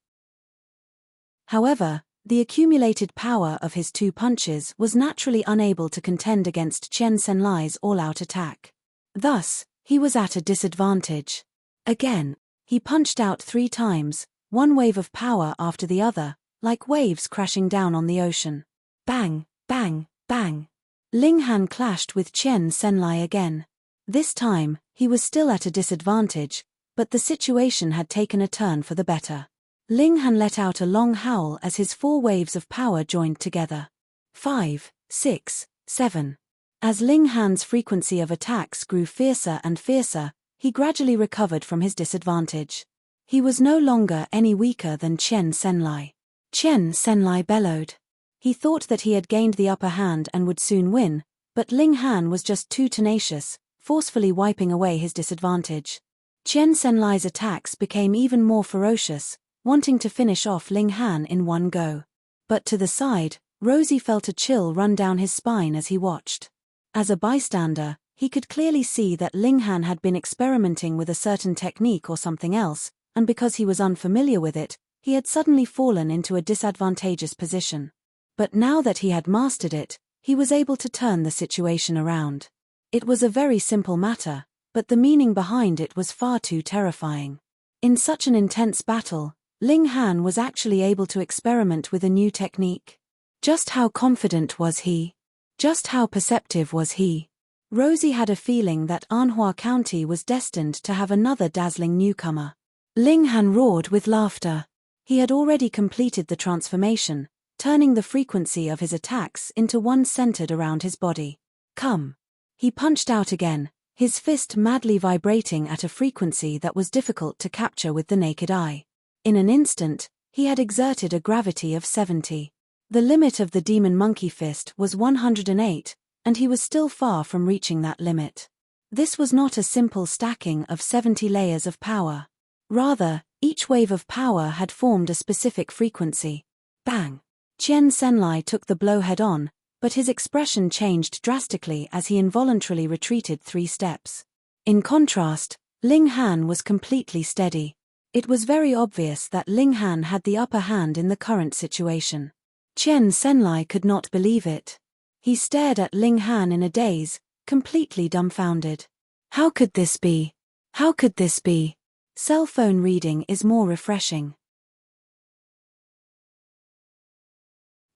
However, the accumulated power of his two punches was naturally unable to contend against Qian Senlai's all-out attack. Thus, he was at a disadvantage. Again, he punched out 3 times, one wave of power after the other, like waves crashing down on the ocean. Bang, bang, bang. Ling Han clashed with Qian Senlai again. This time, he was still at a disadvantage, but the situation had taken a turn for the better. Ling Han let out a long howl as his 4 waves of power joined together. 5, 6, 7. As Ling Han's frequency of attacks grew fiercer and fiercer, he gradually recovered from his disadvantage. He was no longer any weaker than Chen Senlai. Chen Senlai bellowed. He thought that he had gained the upper hand and would soon win, but Ling Han was just too tenacious, forcefully wiping away his disadvantage. Chen Senlai's attacks became even more ferocious, wanting to finish off Ling Han in one go. But to the side, Rosie felt a chill run down his spine as he watched. As a bystander, he could clearly see that Ling Han had been experimenting with a certain technique or something else, and because he was unfamiliar with it, he had suddenly fallen into a disadvantageous position. But now that he had mastered it, he was able to turn the situation around. It was a very simple matter, but the meaning behind it was far too terrifying. In such an intense battle, Ling Han was actually able to experiment with a new technique. Just how confident was he? Just how perceptive was he? Rosie had a feeling that Anhua County was destined to have another dazzling newcomer. Ling Han roared with laughter. He had already completed the transformation, turning the frequency of his attacks into one centered around his body. Come. He punched out again, his fist madly vibrating at a frequency that was difficult to capture with the naked eye. In an instant, he had exerted a gravity of 70. The limit of the demon monkey fist was 108, and he was still far from reaching that limit. This was not a simple stacking of 70 layers of power. Rather, each wave of power had formed a specific frequency. Bang! Chen Senlai took the blow head-on, but his expression changed drastically as he involuntarily retreated 3 steps. In contrast, Ling Han was completely steady. It was very obvious that Ling Han had the upper hand in the current situation. Chen Senlai could not believe it. He stared at Ling Han in a daze, completely dumbfounded. How could this be? How could this be? Cell phone reading is more refreshing.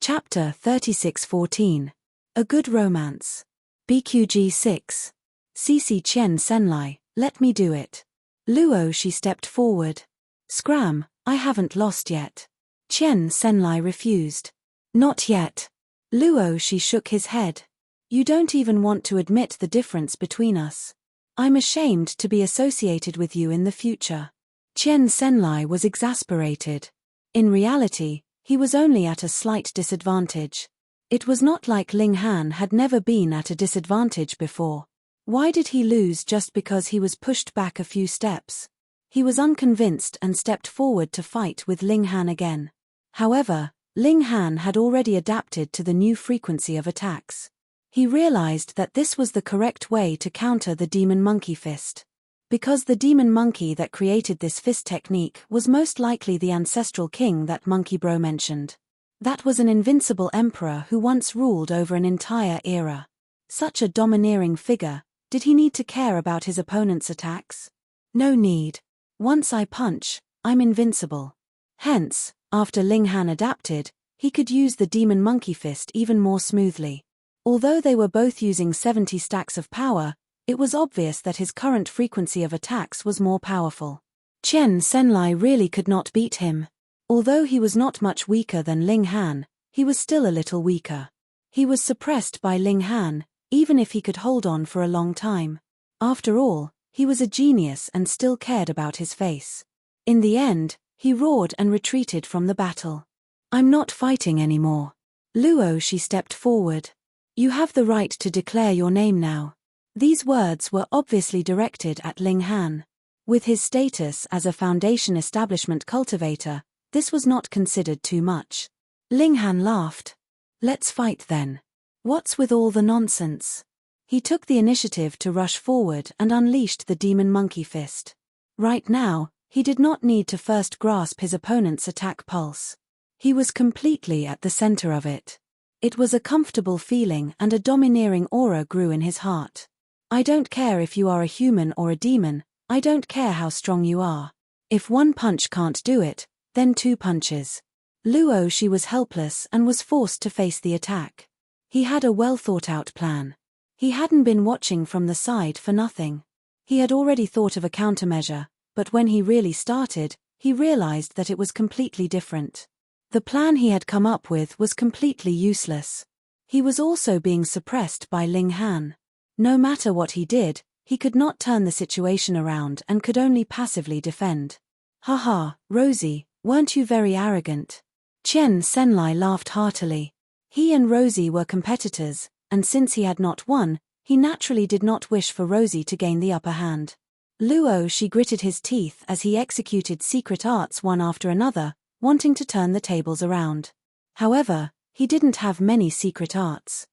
Chapter 3614. A Good Romance. BQG 6. CC Chen Senlai, let me do it. Luo she stepped forward. Scram, I haven't lost yet. Chen Senlai refused. Not yet. Luo she shook his head. You don't even want to admit the difference between us. I'm ashamed to be associated with you in the future. Chen Senlai was exasperated. In reality, he was only at a slight disadvantage. It was not like Ling Han had never been at a disadvantage before. Why did he lose just because he was pushed back a few steps? He was unconvinced and stepped forward to fight with Ling Han again. However, Ling Han had already adapted to the new frequency of attacks. He realized that this was the correct way to counter the demon monkey fist. Because the demon monkey that created this fist technique was most likely the ancestral king that Monkey Bro mentioned. That was an invincible emperor who once ruled over an entire era. Such a domineering figure, did he need to care about his opponent's attacks? No need. Once I punch, I'm invincible. Hence, after Ling Han adapted, he could use the demon monkey fist even more smoothly. Although they were both using 70 stacks of power, it was obvious that his current frequency of attacks was more powerful. Chen Senlai really could not beat him. Although he was not much weaker than Ling Han, he was still a little weaker. He was suppressed by Ling Han, even if he could hold on for a long time. After all, he was a genius and still cared about his face. In the end, he roared and retreated from the battle. I'm not fighting anymore. Luo she stepped forward. You have the right to declare your name now. These words were obviously directed at Ling Han. With his status as a Foundation establishment cultivator, this was not considered too much. Ling Han laughed. Let's fight then. What's with all the nonsense? He took the initiative to rush forward and unleashed the demon monkey fist. Right now, he did not need to first grasp his opponent's attack pulse. He was completely at the center of it. It was a comfortable feeling and a domineering aura grew in his heart. I don't care if you are a human or a demon, I don't care how strong you are. If one punch can't do it, then 2 punches. Luo she was helpless and was forced to face the attack. He had a well-thought-out plan. He hadn't been watching from the side for nothing. He had already thought of a countermeasure, but when he really started, he realized that it was completely different. The plan he had come up with was completely useless. He was also being suppressed by Ling Han. No matter what he did, he could not turn the situation around and could only passively defend. Haha, Rosie, weren't you very arrogant? Chen Senlai laughed heartily. He and Rosie were competitors, and since he had not won, he naturally did not wish for Rosie to gain the upper hand. Luo Shi gritted his teeth as he executed secret arts one after another, wanting to turn the tables around. However, he didn't have many secret arts.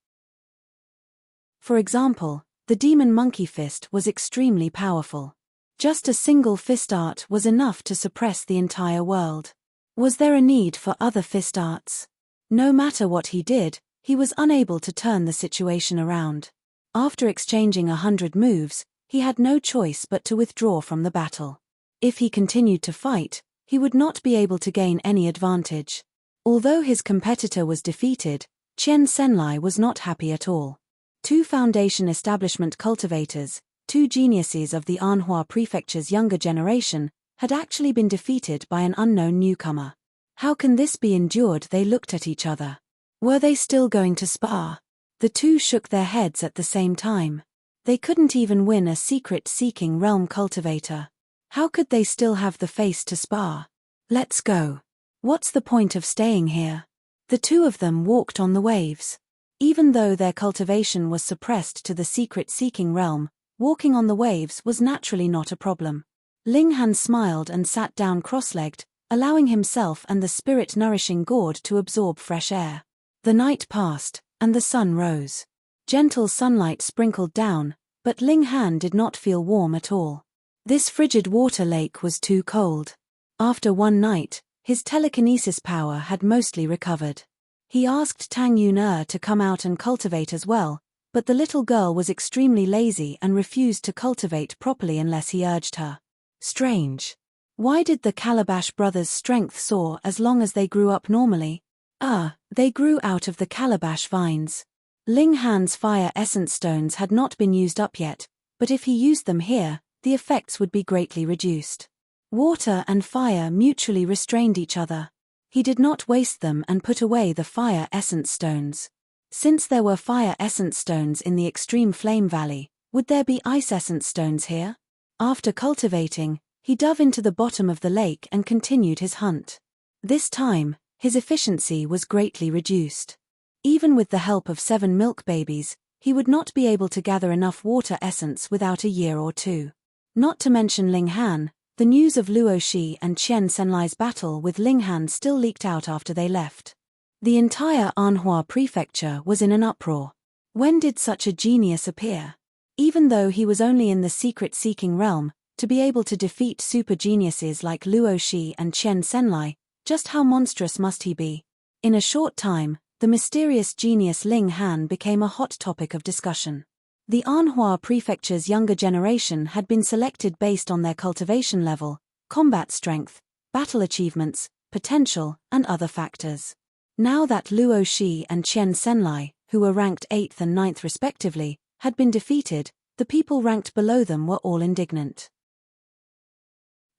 For example, the demon monkey fist was extremely powerful. Just a single fist art was enough to suppress the entire world. Was there a need for other fist arts? No matter what he did, he was unable to turn the situation around. After exchanging 100 moves, he had no choice but to withdraw from the battle. If he continued to fight, he would not be able to gain any advantage. Although his competitor was defeated, Chen Senlai was not happy at all. Two Foundation establishment cultivators, two geniuses of the Anhua Prefecture's younger generation, had actually been defeated by an unknown newcomer. How can this be endured? They looked at each other. Were they still going to spar? The two shook their heads at the same time. They couldn't even win a secret-seeking realm cultivator. How could they still have the face to spar? Let's go. What's the point of staying here? The two of them walked on the waves. Even though their cultivation was suppressed to the secret-seeking realm, walking on the waves was naturally not a problem. Ling Han smiled and sat down cross-legged, allowing himself and the spirit-nourishing gourd to absorb fresh air. The night passed, and the sun rose. Gentle sunlight sprinkled down, but Ling Han did not feel warm at all. This frigid water lake was too cold. After one night, his telekinesis power had mostly recovered. He asked Tang Yun to come out and cultivate as well, but the little girl was extremely lazy and refused to cultivate properly unless he urged her. Strange. Why did the Calabash brothers' strength soar as long as they grew up normally? They grew out of the calabash vines. Ling Han's fire essence stones had not been used up yet, but if he used them here, the effects would be greatly reduced. Water and fire mutually restrained each other. He did not waste them and put away the fire essence stones. Since there were fire essence stones in the extreme flame valley, would there be ice essence stones here? After cultivating, he dove into the bottom of the lake and continued his hunt. This time, his efficiency was greatly reduced. Even with the help of 7 milk babies, he would not be able to gather enough water essence without a year or two. Not to mention Ling Han, the news of Luo Shi and Chen Senlai's battle with Ling Han still leaked out after they left. The entire Anhua Prefecture was in an uproar. When did such a genius appear? Even though he was only in the secret-seeking realm, to be able to defeat super geniuses like Luo Shi and Chen Senlai, just how monstrous must he be? In a short time, the mysterious genius Ling Han became a hot topic of discussion. The Anhua Prefecture's younger generation had been selected based on their cultivation level, combat strength, battle achievements, potential, and other factors. Now that Luo Shi and Chen Senlai, who were ranked 8th and 9th respectively, had been defeated, the people ranked below them were all indignant.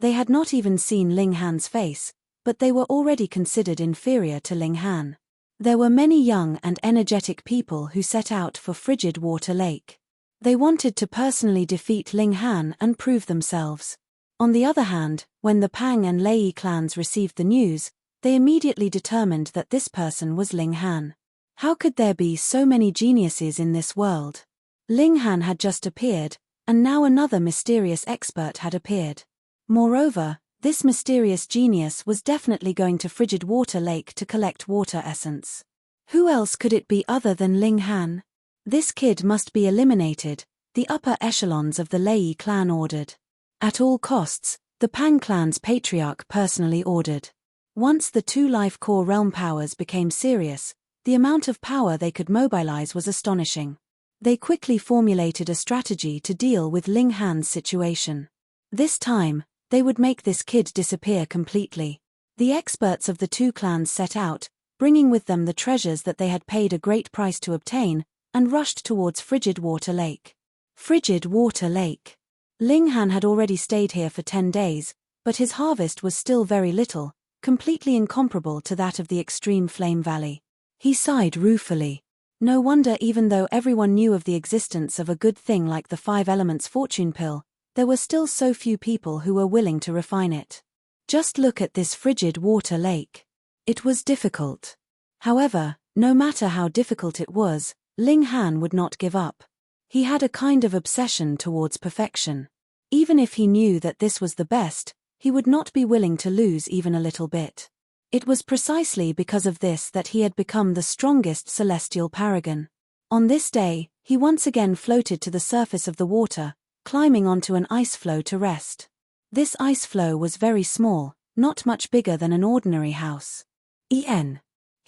They had not even seen Ling Han's face, but they were already considered inferior to Ling Han. There were many young and energetic people who set out for Frigid Water Lake. They wanted to personally defeat Ling Han and prove themselves. On the other hand, when the Pang and Lei clans received the news, they immediately determined that this person was Ling Han. How could there be so many geniuses in this world? Ling Han had just appeared, and now another mysterious expert had appeared. Moreover, this mysterious genius was definitely going to Frigid Water Lake to collect water essence. Who else could it be other than Ling Han? This kid must be eliminated, the upper echelons of the Lei clan ordered. At all costs, the Pang clan's patriarch personally ordered. Once the 2 life core realm powers became serious, the amount of power they could mobilize was astonishing. They quickly formulated a strategy to deal with Ling Han's situation. This time, they would make this kid disappear completely. The experts of the 2 clans set out, bringing with them the treasures that they had paid a great price to obtain, and rushed towards Frigid Water Lake. Frigid Water Lake. Ling Han had already stayed here for 10 days, but his harvest was still very little, completely incomparable to that of the extreme Flame Valley. He sighed ruefully. No wonder, even though everyone knew of the existence of a good thing like the 5 elements fortune pill, there were still so few people who were willing to refine it. Just look at this frigid water lake. It was difficult. However, no matter how difficult it was, Ling Han would not give up. He had a kind of obsession towards perfection. Even if he knew that this was the best, he would not be willing to lose even a little bit. It was precisely because of this that he had become the strongest celestial paragon. On this day, he once again floated to the surface of the water, climbing onto an ice floe to rest. This ice floe was very small, not much bigger than an ordinary house. He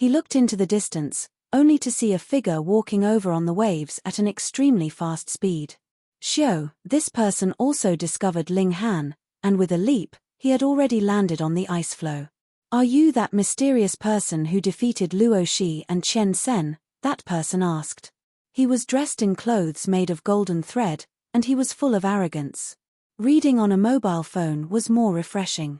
looked into the distance, only to see a figure walking over on the waves at an extremely fast speed. This person also discovered Ling Han, and with a leap, he had already landed on the ice floe. Are you that mysterious person who defeated Luo Shi and Chen Sen? That person asked. He was dressed in clothes made of golden thread, and he was full of arrogance. Reading on a mobile phone was more refreshing.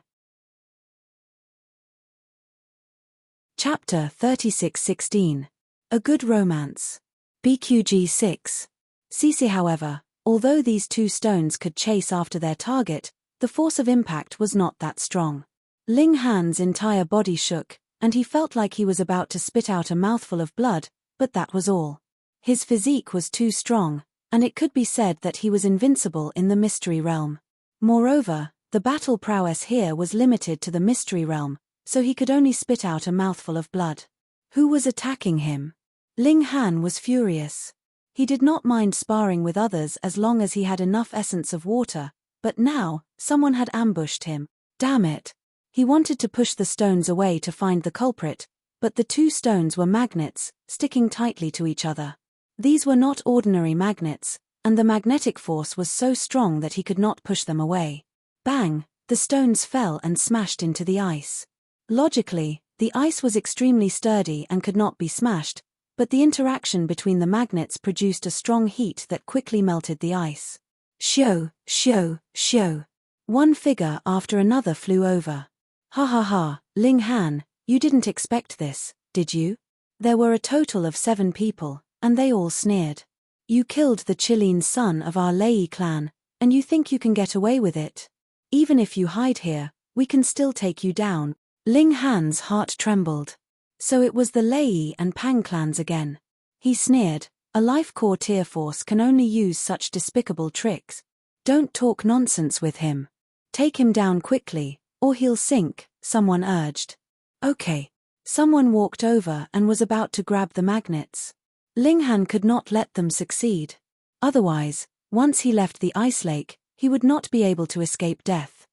Chapter 36:16. A Good Romance. BQG 6. CC. However, although these 2 stones could chase after their target, the force of impact was not that strong. Ling Han's entire body shook, and he felt like he was about to spit out a mouthful of blood, but that was all. His physique was too strong, and it could be said that he was invincible in the mystery realm. Moreover, the battle prowess here was limited to the mystery realm, so he could only spit out a mouthful of blood. Who was attacking him? Ling Han was furious. He did not mind sparring with others as long as he had enough essence of water, but now, someone had ambushed him. Damn it! He wanted to push the stones away to find the culprit, but the 2 stones were magnets, sticking tightly to each other. These were not ordinary magnets, and the magnetic force was so strong that he could not push them away. Bang! The stones fell and smashed into the ice. Logically, the ice was extremely sturdy and could not be smashed, but the interaction between the magnets produced a strong heat that quickly melted the ice. Shoo! One figure after another flew over. Ha ha ha, Ling Han, you didn't expect this, did you? There were a total of 7 people, and they all sneered. You killed the Chilean son of our Lei clan, and you think you can get away with it? Even if you hide here, we can still take you down. Ling Han's heart trembled. So it was the Lei and Pang clans again. He sneered, a life core tier force can only use such despicable tricks. Don't talk nonsense with him. Take him down quickly, or he'll sink, someone urged. Okay. Someone walked over and was about to grab the magnets. Ling Han could not let them succeed. Otherwise, once he left the ice lake, he would not be able to escape death.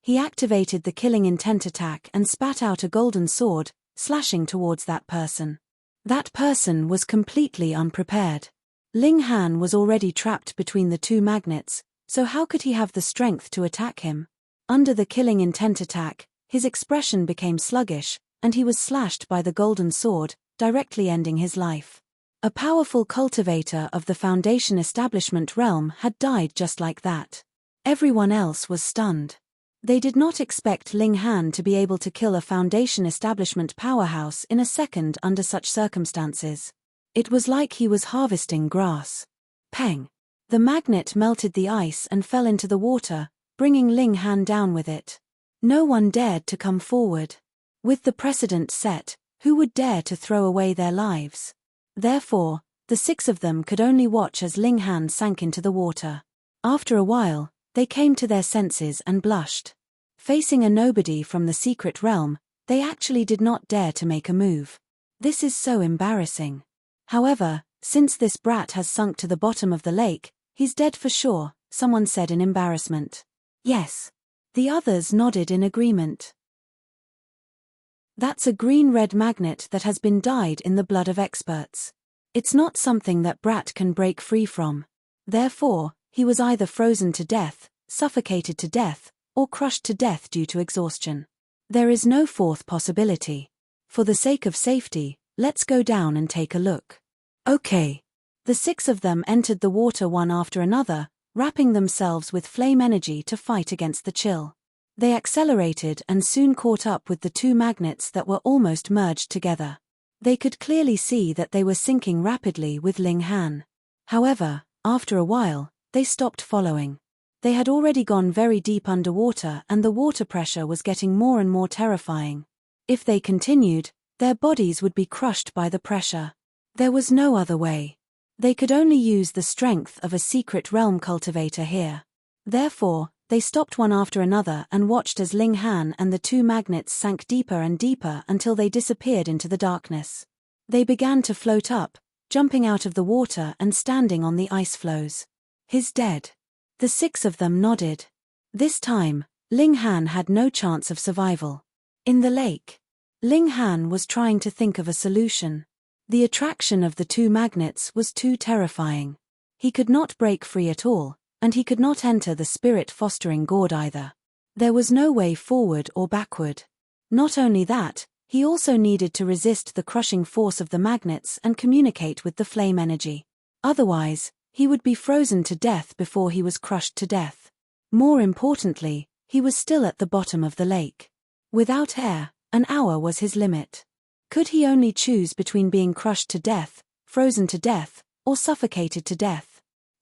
He activated the killing intent attack and spat out a golden sword, slashing towards that person. That person was completely unprepared. Ling Han was already trapped between the 2 magnets, so how could he have the strength to attack him? Under the killing intent attack, his expression became sluggish, and he was slashed by the golden sword, directly ending his life. A powerful cultivator of the Foundation establishment realm had died just like that. Everyone else was stunned. They did not expect Ling Han to be able to kill a Foundation establishment powerhouse in a second under such circumstances. It was like he was harvesting grass. Peng! The magnet melted the ice and fell into the water, bringing Ling Han down with it. No one dared to come forward. With the precedent set, who would dare to throw away their lives? Therefore, the 6 of them could only watch as Ling Han sank into the water. After a while, they came to their senses and blushed. Facing a nobody from the secret realm, they actually did not dare to make a move. This is so embarrassing. However, since this brat has sunk to the bottom of the lake, he's dead for sure, someone said in embarrassment. Yes. The others nodded in agreement. That's a green-red magnet that has been dyed in the blood of experts. It's not something that brat can break free from. Therefore, he was either frozen to death, suffocated to death, or crushed to death due to exhaustion. There is no 4th possibility. For the sake of safety, let's go down and take a look. Okay. The 6 of them entered the water one after another, wrapping themselves with flame energy to fight against the chill. They accelerated and soon caught up with the 2 magnets that were almost merged together. They could clearly see that they were sinking rapidly with Ling Han. However, after a while, they stopped following. They had already gone very deep underwater and the water pressure was getting more and more terrifying. If they continued, their bodies would be crushed by the pressure. There was no other way. They could only use the strength of a secret realm cultivator here. Therefore, they stopped one after another and watched as Ling Han and the two magnets sank deeper and deeper until they disappeared into the darkness. They began to float up, jumping out of the water and standing on the ice floes. "He's dead." The six of them nodded. This time, Ling Han had no chance of survival. In the lake, Ling Han was trying to think of a solution. The attraction of the two magnets was too terrifying. He could not break free at all, and he could not enter the spirit-fostering gourd either. There was no way forward or backward. Not only that, he also needed to resist the crushing force of the magnets and communicate with the flame energy. Otherwise, he would be frozen to death before he was crushed to death. More importantly, he was still at the bottom of the lake. Without air, an hour was his limit. Could he only choose between being crushed to death, frozen to death, or suffocated to death?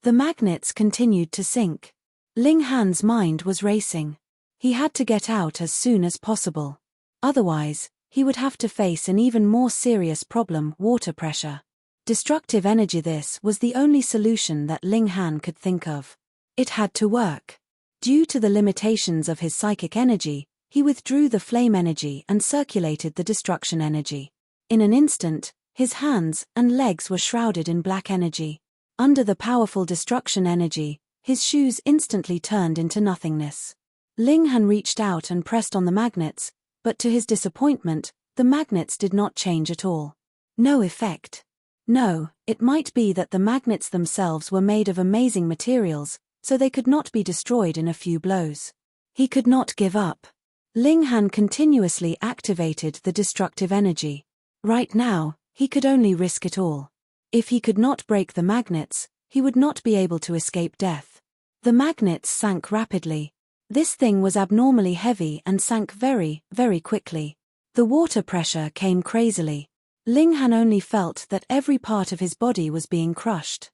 The magnets continued to sink. Ling Han's mind was racing. He had to get out as soon as possible. Otherwise, he would have to face an even more serious problem: water pressure. Destructive energy. This was the only solution that Ling Han could think of. It had to work. Due to the limitations of his psychic energy, he withdrew the flame energy and circulated the destruction energy. In an instant, his hands and legs were shrouded in black energy. Under the powerful destruction energy, his shoes instantly turned into nothingness. Ling Han reached out and pressed on the magnets, but to his disappointment, the magnets did not change at all. No effect. No, it might be that the magnets themselves were made of amazing materials, so they could not be destroyed in a few blows. He could not give up. Ling Han continuously activated the destructive energy. Right now, he could only risk it all. If he could not break the magnets, he would not be able to escape death. The magnets sank rapidly. This thing was abnormally heavy and sank very, very quickly. The water pressure came crazily. Ling Han only felt that every part of his body was being crushed.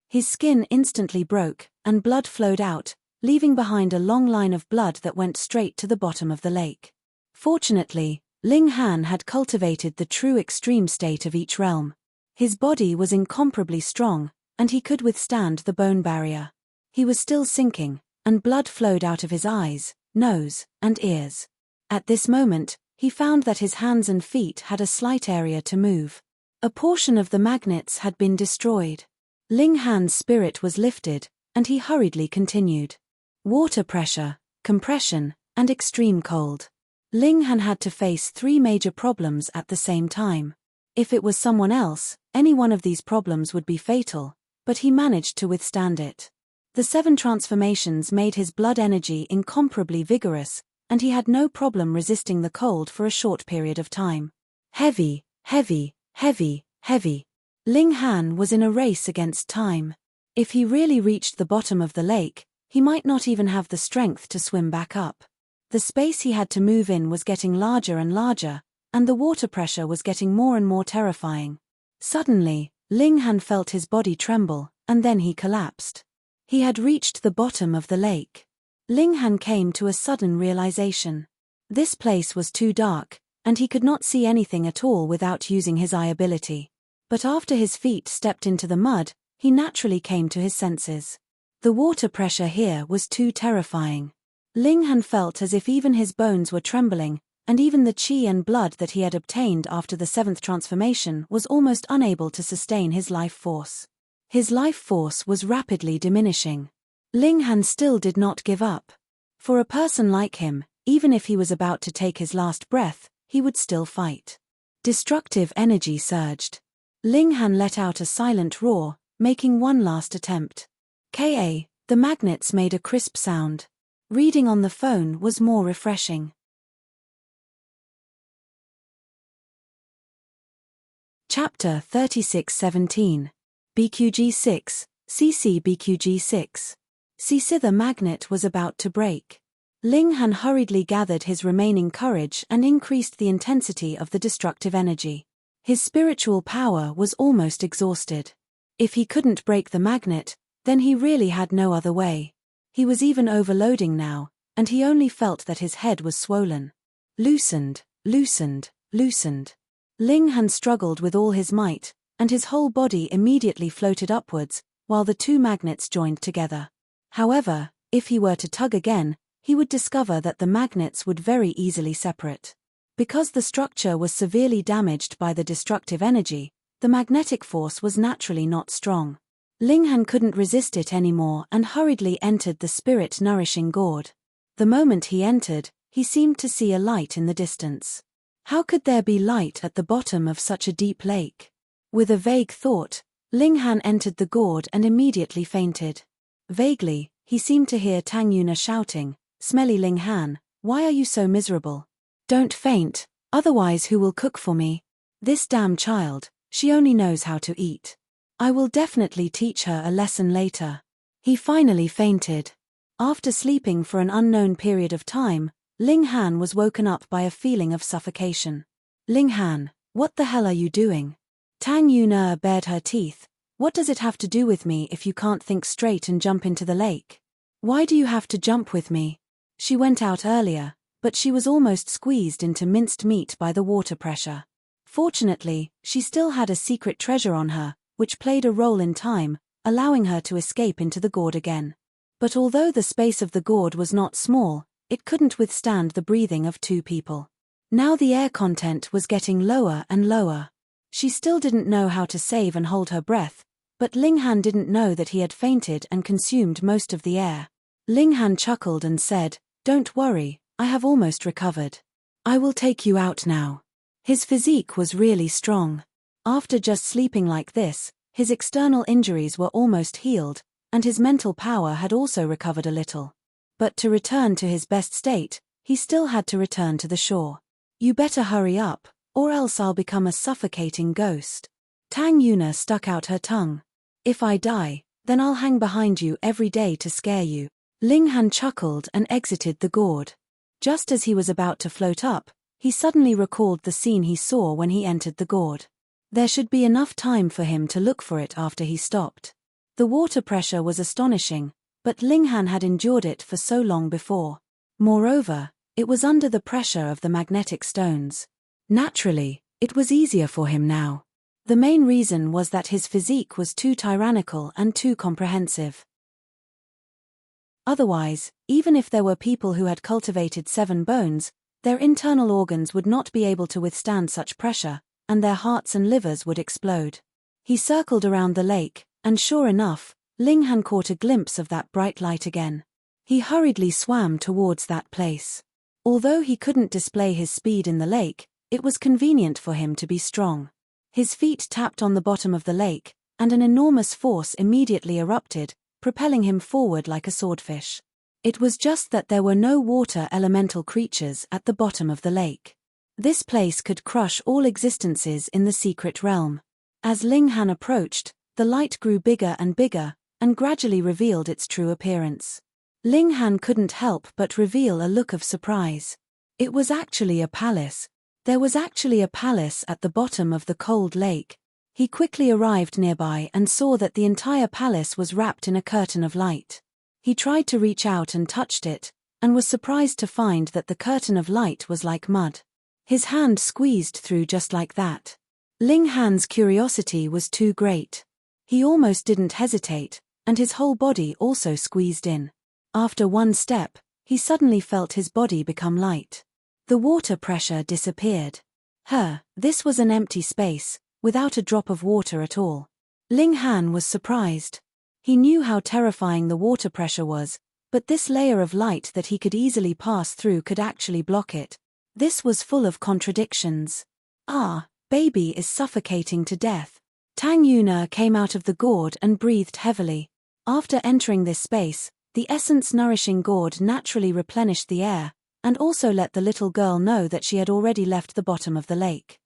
His skin instantly broke, and blood flowed out, leaving behind a long line of blood that went straight to the bottom of the lake. Fortunately, Ling Han had cultivated the true extreme state of each realm. His body was incomparably strong, and he could withstand the bone barrier. He was still sinking, and blood flowed out of his eyes, nose, and ears. At this moment, he found that his hands and feet had a slight area to move. A portion of the magnets had been destroyed. Ling Han's spirit was lifted, and he hurriedly continued. Water pressure, compression, and extreme cold. Ling Han had to face three major problems at the same time. If it was someone else, any one of these problems would be fatal, but he managed to withstand it. The 7 transformations made his blood energy incomparably vigorous, and he had no problem resisting the cold for a short period of time. Heavy, heavy, heavy, heavy. Ling Han was in a race against time. If he really reached the bottom of the lake, he might not even have the strength to swim back up. The space he had to move in was getting larger and larger, and the water pressure was getting more and more terrifying. Suddenly, Ling Han felt his body tremble, and then he collapsed. He had reached the bottom of the lake. Ling Han came to a sudden realization. This place was too dark, and he could not see anything at all without using his eye ability. But after his feet stepped into the mud, he naturally came to his senses. The water pressure here was too terrifying. Ling Han felt as if even his bones were trembling, and even the qi and blood that he had obtained after the 7th transformation was almost unable to sustain his life force. His life force was rapidly diminishing. Ling Han still did not give up. For a person like him, even if he was about to take his last breath, he would still fight. Destructive energy surged. Ling Han let out a silent roar, making one last attempt. The magnets made a crisp sound. Reading on the phone was more refreshing. Chapter 36:17. BQG6, CC BQG6. CC. The magnet was about to break. Ling Han hurriedly gathered his remaining courage and increased the intensity of the destructive energy. His spiritual power was almost exhausted. If he couldn't break the magnet, then he really had no other way. He was even overloading now, and he only felt that his head was swollen. Loosened, loosened, loosened. Ling Han struggled with all his might, and his whole body immediately floated upwards, while the two magnets joined together. However, if he were to tug again, he would discover that the magnets would very easily separate. Because the structure was severely damaged by the destructive energy, the magnetic force was naturally not strong. Ling Han couldn't resist it anymore and hurriedly entered the spirit-nourishing gourd. The moment he entered, he seemed to see a light in the distance. How could there be light at the bottom of such a deep lake? With a vague thought, Ling Han entered the gourd and immediately fainted. Vaguely, he seemed to hear Tang Yuna shouting, "Smelly Ling Han, why are you so miserable? Don't faint, otherwise who will cook for me? This damn child, she only knows how to eat. I will definitely teach her a lesson later." He finally fainted. After sleeping for an unknown period of time, Ling Han was woken up by a feeling of suffocation. "Ling Han, what the hell are you doing?" Tang Yuna bared her teeth. "What does it have to do with me if you can't think straight and jump into the lake? Why do you have to jump with me?" She went out earlier, but she was almost squeezed into minced meat by the water pressure. Fortunately, she still had a secret treasure on her, which played a role in time, allowing her to escape into the gourd again. But although the space of the gourd was not small, it couldn't withstand the breathing of two people. Now the air content was getting lower and lower. She still didn't know how to save and hold her breath, but Ling Han didn't know that he had fainted and consumed most of the air. Ling Han chuckled and said, "Don't worry, I have almost recovered. I will take you out now." His physique was really strong. After just sleeping like this, his external injuries were almost healed, and his mental power had also recovered a little. But to return to his best state, he still had to return to the shore. "You better hurry up, or else I'll become a suffocating ghost." Tang Yuna stuck out her tongue. "If I die, then I'll hang behind you every day to scare you." Ling Han chuckled and exited the gourd. Just as he was about to float up, he suddenly recalled the scene he saw when he entered the gourd. There should be enough time for him to look for it after he stopped. The water pressure was astonishing, but Ling Han had endured it for so long before. Moreover, it was under the pressure of the magnetic stones. Naturally, it was easier for him now. The main reason was that his physique was too tyrannical and too comprehensive. Otherwise, even if there were people who had cultivated 7 bones, their internal organs would not be able to withstand such pressure, and their hearts and livers would explode. He circled around the lake, and sure enough, Ling Han caught a glimpse of that bright light again. He hurriedly swam towards that place. Although he couldn't display his speed in the lake, it was convenient for him to be strong. His feet tapped on the bottom of the lake, and an enormous force immediately erupted, propelling him forward like a swordfish. It was just that there were no water elemental creatures at the bottom of the lake. This place could crush all existences in the secret realm. As Ling Han approached, the light grew bigger and bigger, and gradually revealed its true appearance. Ling Han couldn't help but reveal a look of surprise. It was actually a palace. There was actually a palace at the bottom of the cold lake. He quickly arrived nearby and saw that the entire palace was wrapped in a curtain of light. He tried to reach out and touched it, and was surprised to find that the curtain of light was like mud. His hand squeezed through just like that. Ling Han's curiosity was too great. He almost didn't hesitate, and his whole body also squeezed in. After one step, he suddenly felt his body become light. The water pressure disappeared. This was an empty space, without a drop of water at all. Ling Han was surprised. He knew how terrifying the water pressure was, but this layer of light that he could easily pass through could actually block it. This was full of contradictions. Baby is suffocating to death. Tang Yuna came out of the gourd and breathed heavily. After entering this space, the essence-nourishing gourd naturally replenished the air, and also let the little girl know that she had already left the bottom of the lake.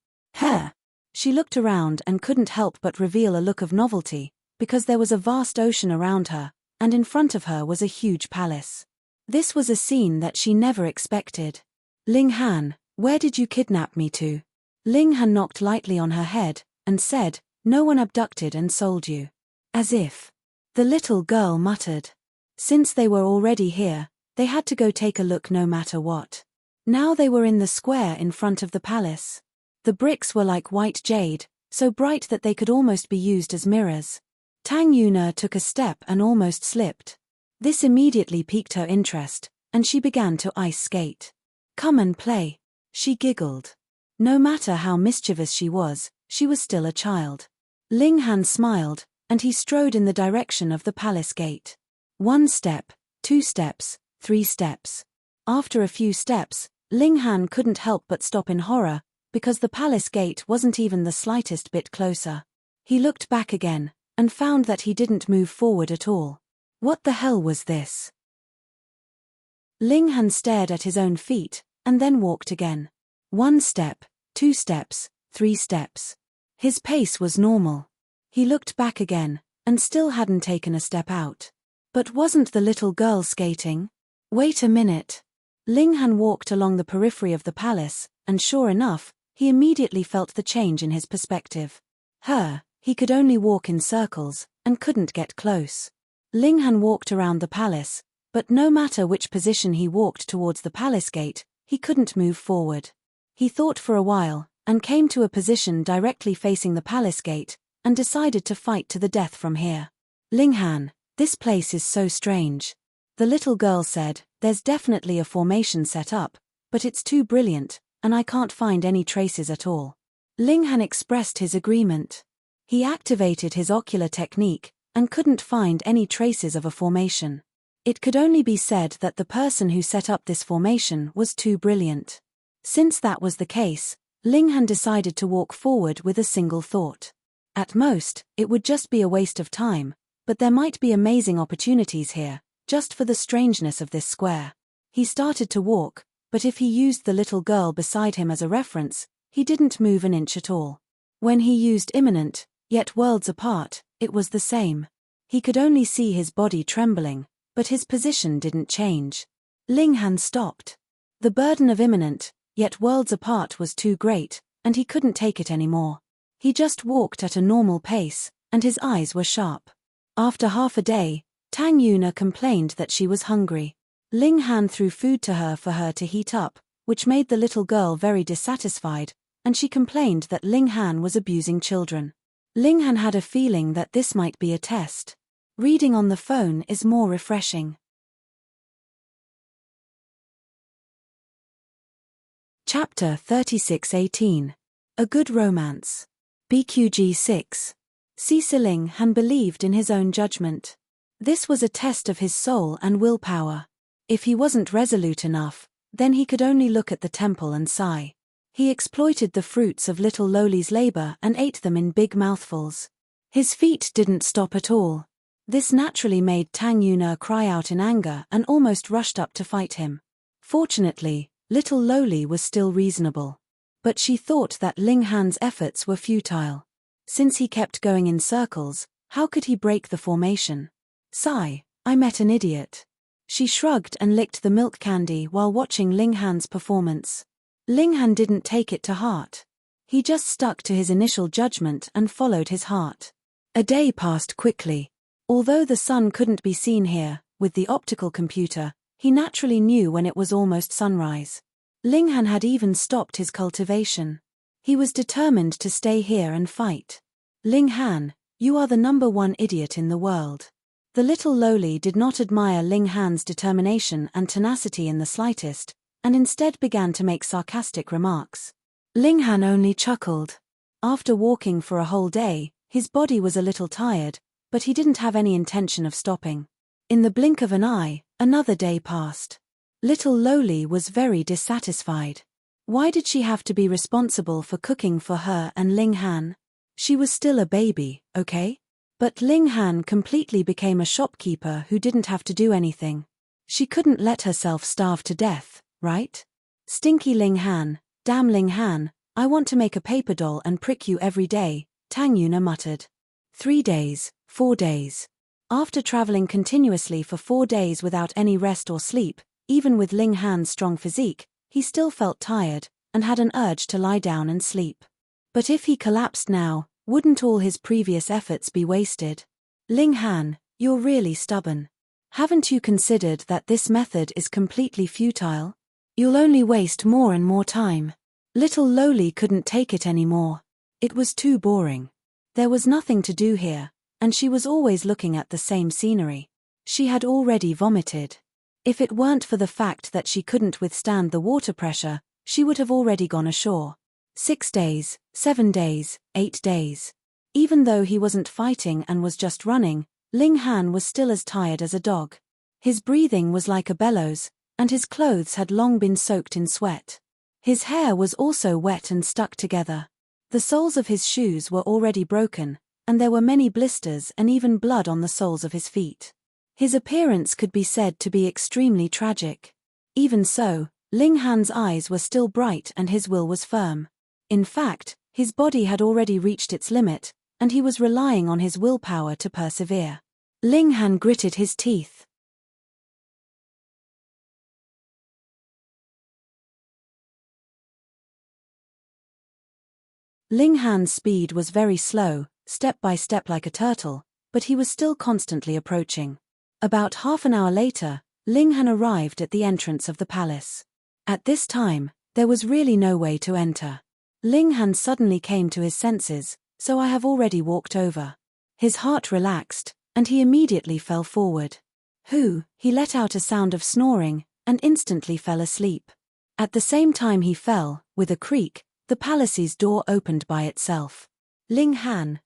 She looked around and couldn't help but reveal a look of novelty, because there was a vast ocean around her, and in front of her was a huge palace. This was a scene that she never expected. Ling Han, where did you kidnap me to? Ling Han knocked lightly on her head, and said, no one abducted and sold you. As if. The little girl muttered. Since they were already here, they had to go take a look no matter what. Now they were in the square in front of the palace. The bricks were like white jade, so bright that they could almost be used as mirrors. Tang Yuna took a step and almost slipped. This immediately piqued her interest, and she began to ice skate. Come and play. She giggled. No matter how mischievous she was still a child. Ling Han smiled, and he strode in the direction of the palace gate. 1 step, 2 steps, 3 steps. After a few steps, Ling Han couldn't help but stop in horror, because the palace gate wasn't even the slightest bit closer. He looked back again, and found that he didn't move forward at all. What the hell was this? Ling Han stared at his own feet, and then walked again. 1 step, 2 steps, 3 steps. His pace was normal. He looked back again, and still hadn't taken a step out. But wasn't the little girl skating? Wait a minute. Ling Han walked along the periphery of the palace, and sure enough, he immediately felt the change in his perspective. He could only walk in circles, and couldn't get close. Ling Han walked around the palace, but no matter which position he walked towards the palace gate, he couldn't move forward. He thought for a while, and came to a position directly facing the palace gate, and decided to fight to the death from here. Ling Han, this place is so strange. The little girl said, there's definitely a formation set up, but it's too brilliant, and I can't find any traces at all. Ling Han expressed his agreement. He activated his ocular technique, and couldn't find any traces of a formation. It could only be said that the person who set up this formation was too brilliant. Since that was the case, Ling Han decided to walk forward with a single thought. At most, it would just be a waste of time, but there might be amazing opportunities here, just for the strangeness of this square. He started to walk, but if he used the little girl beside him as a reference, he didn't move an inch at all. When he used imminent, yet worlds apart, it was the same. He could only see his body trembling, but his position didn't change. Ling Han stopped. The burden of imminent, yet worlds apart was too great, and he couldn't take it anymore. He just walked at a normal pace, and his eyes were sharp. After half a day, Tang Yuna complained that she was hungry. Ling Han threw food to her for her to heat up, which made the little girl very dissatisfied, and she complained that Ling Han was abusing children. Ling Han had a feeling that this might be a test. Reading on the phone is more refreshing. Chapter 36:18. A Good Romance. BQG 6. Ling Han believed in his own judgment. This was a test of his soul and willpower. If he wasn't resolute enough, then he could only look at the temple and sigh. He exploited the fruits of little Loli's labor and ate them in big mouthfuls. His feet didn't stop at all. This naturally made Tang Yuna cry out in anger and almost rushed up to fight him. Fortunately, little Loli was still reasonable. But she thought that Ling Han's efforts were futile. Since he kept going in circles, how could he break the formation? Sigh, I met an idiot. She shrugged and licked the milk candy while watching Ling Han's performance. Ling Han didn't take it to heart. He just stuck to his initial judgment and followed his heart. A day passed quickly. Although the sun couldn't be seen here, with the optical computer, he naturally knew when it was almost sunrise. Ling Han had even stopped his cultivation. He was determined to stay here and fight. Ling Han, you are the #1 idiot in the world. The little Loli did not admire Ling Han's determination and tenacity in the slightest, and instead began to make sarcastic remarks. Ling Han only chuckled. After walking for a whole day, his body was a little tired, but he didn't have any intention of stopping. In the blink of an eye, another day passed. Little Loli was very dissatisfied. Why did she have to be responsible for cooking for her and Ling Han? She was still a baby, okay? But Ling Han completely became a shopkeeper who didn't have to do anything. She couldn't let herself starve to death, right? Stinky Ling Han, damn Ling Han, I want to make a paper doll and prick you every day, Tang Yuna muttered. 3 days, 4 days. After traveling continuously for 4 days without any rest or sleep, even with Ling Han's strong physique, he still felt tired, and had an urge to lie down and sleep. But if he collapsed now, wouldn't all his previous efforts be wasted? Ling Han, you're really stubborn. Haven't you considered that this method is completely futile? You'll only waste more and more time. Little Loli couldn't take it anymore. It was too boring. There was nothing to do here, and she was always looking at the same scenery. She had already vomited. If it weren't for the fact that she couldn't withstand the water pressure, she would have already gone ashore. 6 days, 7 days, 8 days. Even though he wasn't fighting and was just running, Ling Han was still as tired as a dog. His breathing was like a bellows, and his clothes had long been soaked in sweat. His hair was also wet and stuck together. The soles of his shoes were already broken, and there were many blisters and even blood on the soles of his feet. His appearance could be said to be extremely tragic. Even so, Ling Han's eyes were still bright and his will was firm. In fact, his body had already reached its limit, and he was relying on his willpower to persevere. Ling Han gritted his teeth. Ling Han's speed was very slow, step by step like a turtle, but he was still constantly approaching. About half an hour later, Ling Han arrived at the entrance of the palace. At this time, there was really no way to enter. Ling Han suddenly came to his senses, so I have already walked over. His heart relaxed, and he immediately fell forward. He let out a sound of snoring, and instantly fell asleep. At the same time he fell, with a creak, the palace's door opened by itself. Ling Han,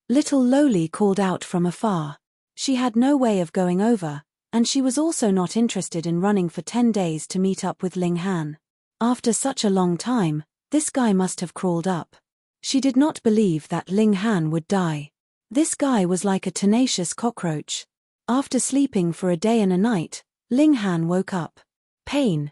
little Loli called out from afar. She had no way of going over, and she was also not interested in running for 10 days to meet up with Ling Han. After such a long time, this guy must have crawled up. She did not believe that Ling Han would die. This guy was like a tenacious cockroach. After sleeping for a day and a night, Ling Han woke up. Pain.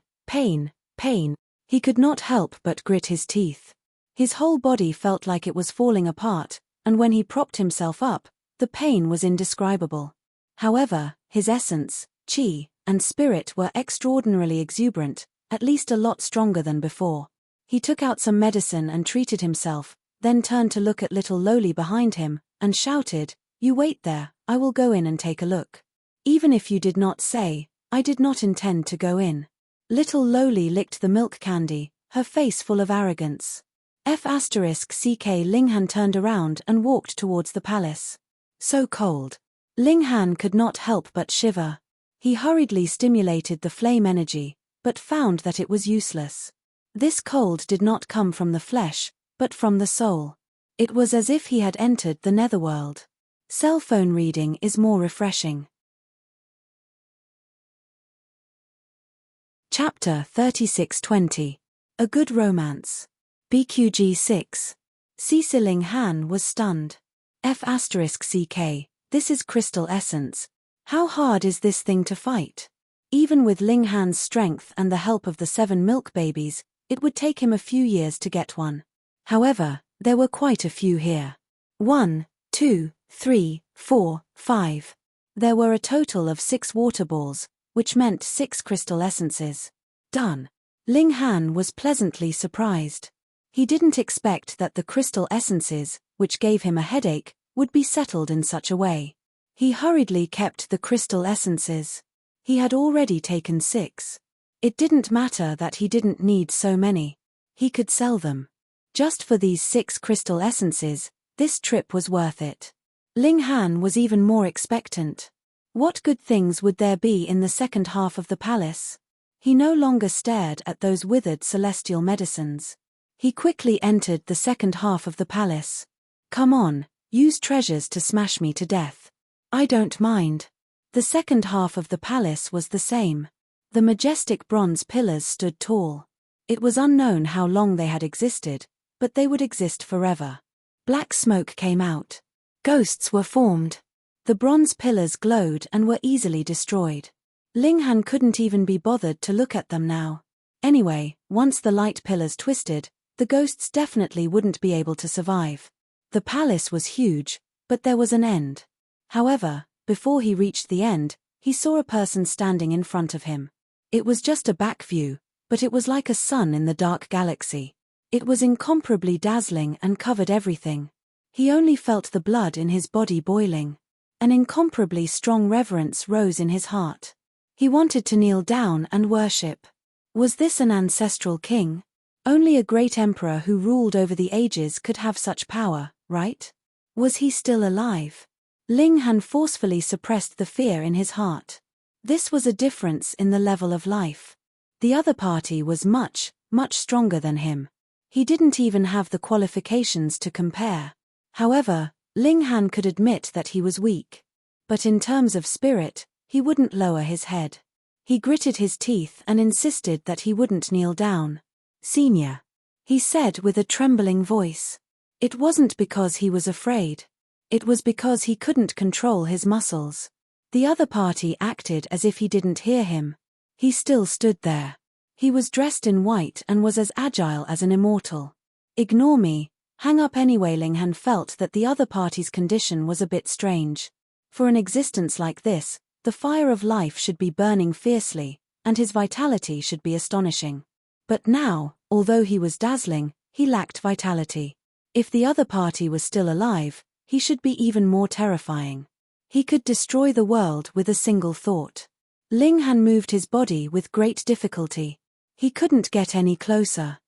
He could not help but grit his teeth. His whole body felt like it was falling apart, and when he propped himself up, the pain was indescribable. However, his essence, qi, and spirit were extraordinarily exuberant, at least a lot stronger than before. He took out some medicine and treated himself, then turned to look at little Loli behind him, and shouted, "You wait there, I will go in and take a look. Even if you did not say, I did not intend to go in." Little Loli licked the milk candy, her face full of arrogance. **ck Ling Han turned around and walked towards the palace. So cold. Ling Han could not help but shiver. He hurriedly stimulated the flame energy, but found that it was useless. This cold did not come from the flesh, but from the soul. It was as if he had entered the netherworld. Cell phone reading is more refreshing. Chapter 3620. A Good Romance. BQG 6. Ling Han was stunned. **ck. This is crystal essence. How hard is this thing to fight? Even with Ling Han's strength and the help of the 7 milk babies, it would take him a few years to get one. However, there were quite a few here. 1, 2, 3, 4, 5. There were a total of 6 water balls, which meant 6 crystal essences. Done. Ling Han was pleasantly surprised. He didn't expect that the crystal essences, which gave him a headache, would be settled in such a way. He hurriedly kept the crystal essences. He had already taken 6. It didn't matter that he didn't need so many. He could sell them. Just for these 6 crystal essences, this trip was worth it. Ling Han was even more expectant. What good things would there be in the second half of the palace? He no longer stared at those withered celestial medicines. He quickly entered the second half of the palace. Come on, use treasures to smash me to death. I don't mind. The second half of the palace was the same. The majestic bronze pillars stood tall. It was unknown how long they had existed, but they would exist forever. Black smoke came out. Ghosts were formed. The bronze pillars glowed and were easily destroyed. Ling Han couldn't even be bothered to look at them now. Anyway, once the light pillars twisted, the ghosts definitely wouldn't be able to survive. The palace was huge, but there was an end. However, before he reached the end, he saw a person standing in front of him. It was just a back view, but it was like a sun in the dark galaxy. It was incomparably dazzling and covered everything. He only felt the blood in his body boiling. An incomparably strong reverence rose in his heart. He wanted to kneel down and worship. Was this an ancestral king? Only a great emperor who ruled over the ages could have such power, right? Was he still alive? Ling Han forcefully suppressed the fear in his heart. This was a difference in the level of life. The other party was much, much stronger than him. He didn't even have the qualifications to compare. However, Ling Han could admit that he was weak. But in terms of spirit, he wouldn't lower his head. He gritted his teeth and insisted that he wouldn't kneel down. "Senior," he said with a trembling voice. It wasn't because he was afraid. It was because he couldn't control his muscles. The other party acted as if he didn't hear him. He still stood there. He was dressed in white and was as agile as an immortal. "Ignore me, hang up anyway." Ling Han felt that the other party's condition was a bit strange. For an existence like this, the fire of life should be burning fiercely, and his vitality should be astonishing. But now, although he was dazzling, he lacked vitality. If the other party was still alive, he should be even more terrifying. He could destroy the world with a single thought. Ling Han moved his body with great difficulty. He couldn't get any closer.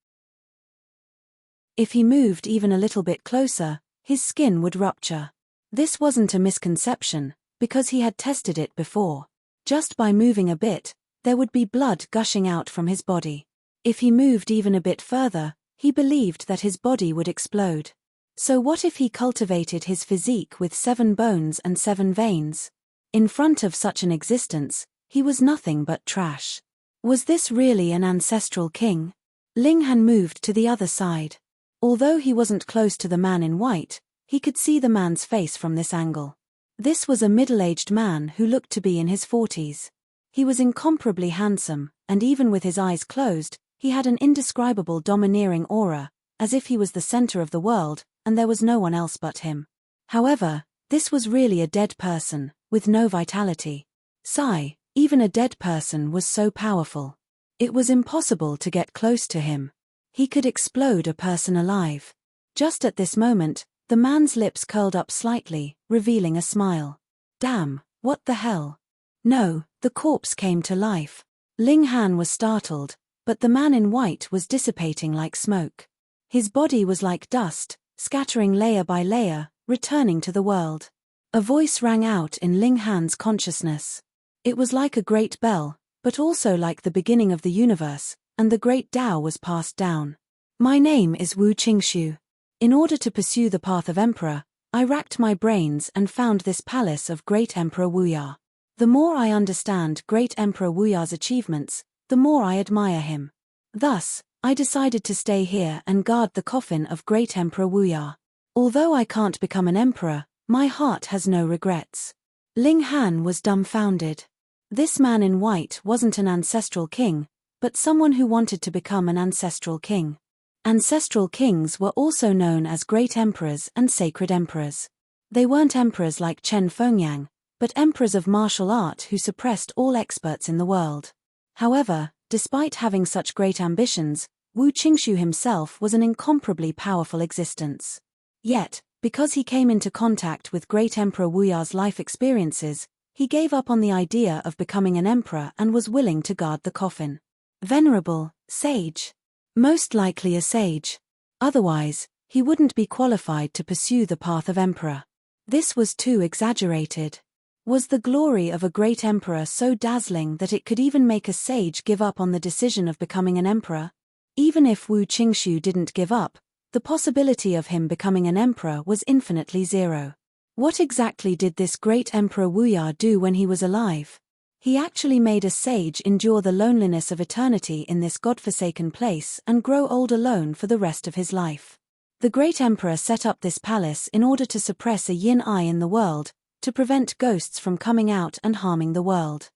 If he moved even a little bit closer, his skin would rupture. This wasn't a misconception, because he had tested it before. Just by moving a bit, there would be blood gushing out from his body. If he moved even a bit further, he believed that his body would explode. So what if he cultivated his physique with 7 bones and 7 veins? In front of such an existence, he was nothing but trash. Was this really an ancestral king? Ling Han moved to the other side. Although he wasn't close to the man in white, he could see the man's face from this angle. This was a middle-aged man who looked to be in his 40s. He was incomparably handsome, and even with his eyes closed, he had an indescribable domineering aura, as if he was the center of the world, and there was no one else but him. However, this was really a dead person, with no vitality. Sigh, even a dead person was so powerful. It was impossible to get close to him. He could explode a person alive. Just at this moment, the man's lips curled up slightly, revealing a smile. Damn, what the hell? No, the corpse came to life. Ling Han was startled, but the man in white was dissipating like smoke. His body was like dust, scattering layer by layer, returning to the world. A voice rang out in Ling Han's consciousness. It was like a great bell, but also like the beginning of the universe, and the great Tao was passed down. My name is Wu Qingshu. In order to pursue the path of emperor, I racked my brains and found this palace of Great Emperor Wuya. The more I understand Great Emperor Wuya's achievements, the more I admire him. Thus, I decided to stay here and guard the coffin of Great Emperor Wuya. Although I can't become an emperor, my heart has no regrets. Ling Han was dumbfounded. This man in white wasn't an ancestral king, but someone who wanted to become an ancestral king. Ancestral kings were also known as great emperors and sacred emperors. They weren't emperors like Chen Fengyang, but emperors of martial art who suppressed all experts in the world. However, despite having such great ambitions, Wu Qingshu himself was an incomparably powerful existence. Yet, because he came into contact with Great Emperor Wuya's life experiences, he gave up on the idea of becoming an emperor and was willing to guard the coffin. Venerable, sage. Most likely a sage. Otherwise, he wouldn't be qualified to pursue the path of emperor. This was too exaggerated. Was the glory of a great emperor so dazzling that it could even make a sage give up on the decision of becoming an emperor? Even if Wu Qingshu didn't give up, the possibility of him becoming an emperor was infinitely zero. What exactly did this great Emperor Wuya do when he was alive? He actually made a sage endure the loneliness of eternity in this godforsaken place and grow old alone for the rest of his life. The great emperor set up this palace in order to suppress a yin eye in the world, to prevent ghosts from coming out and harming the world.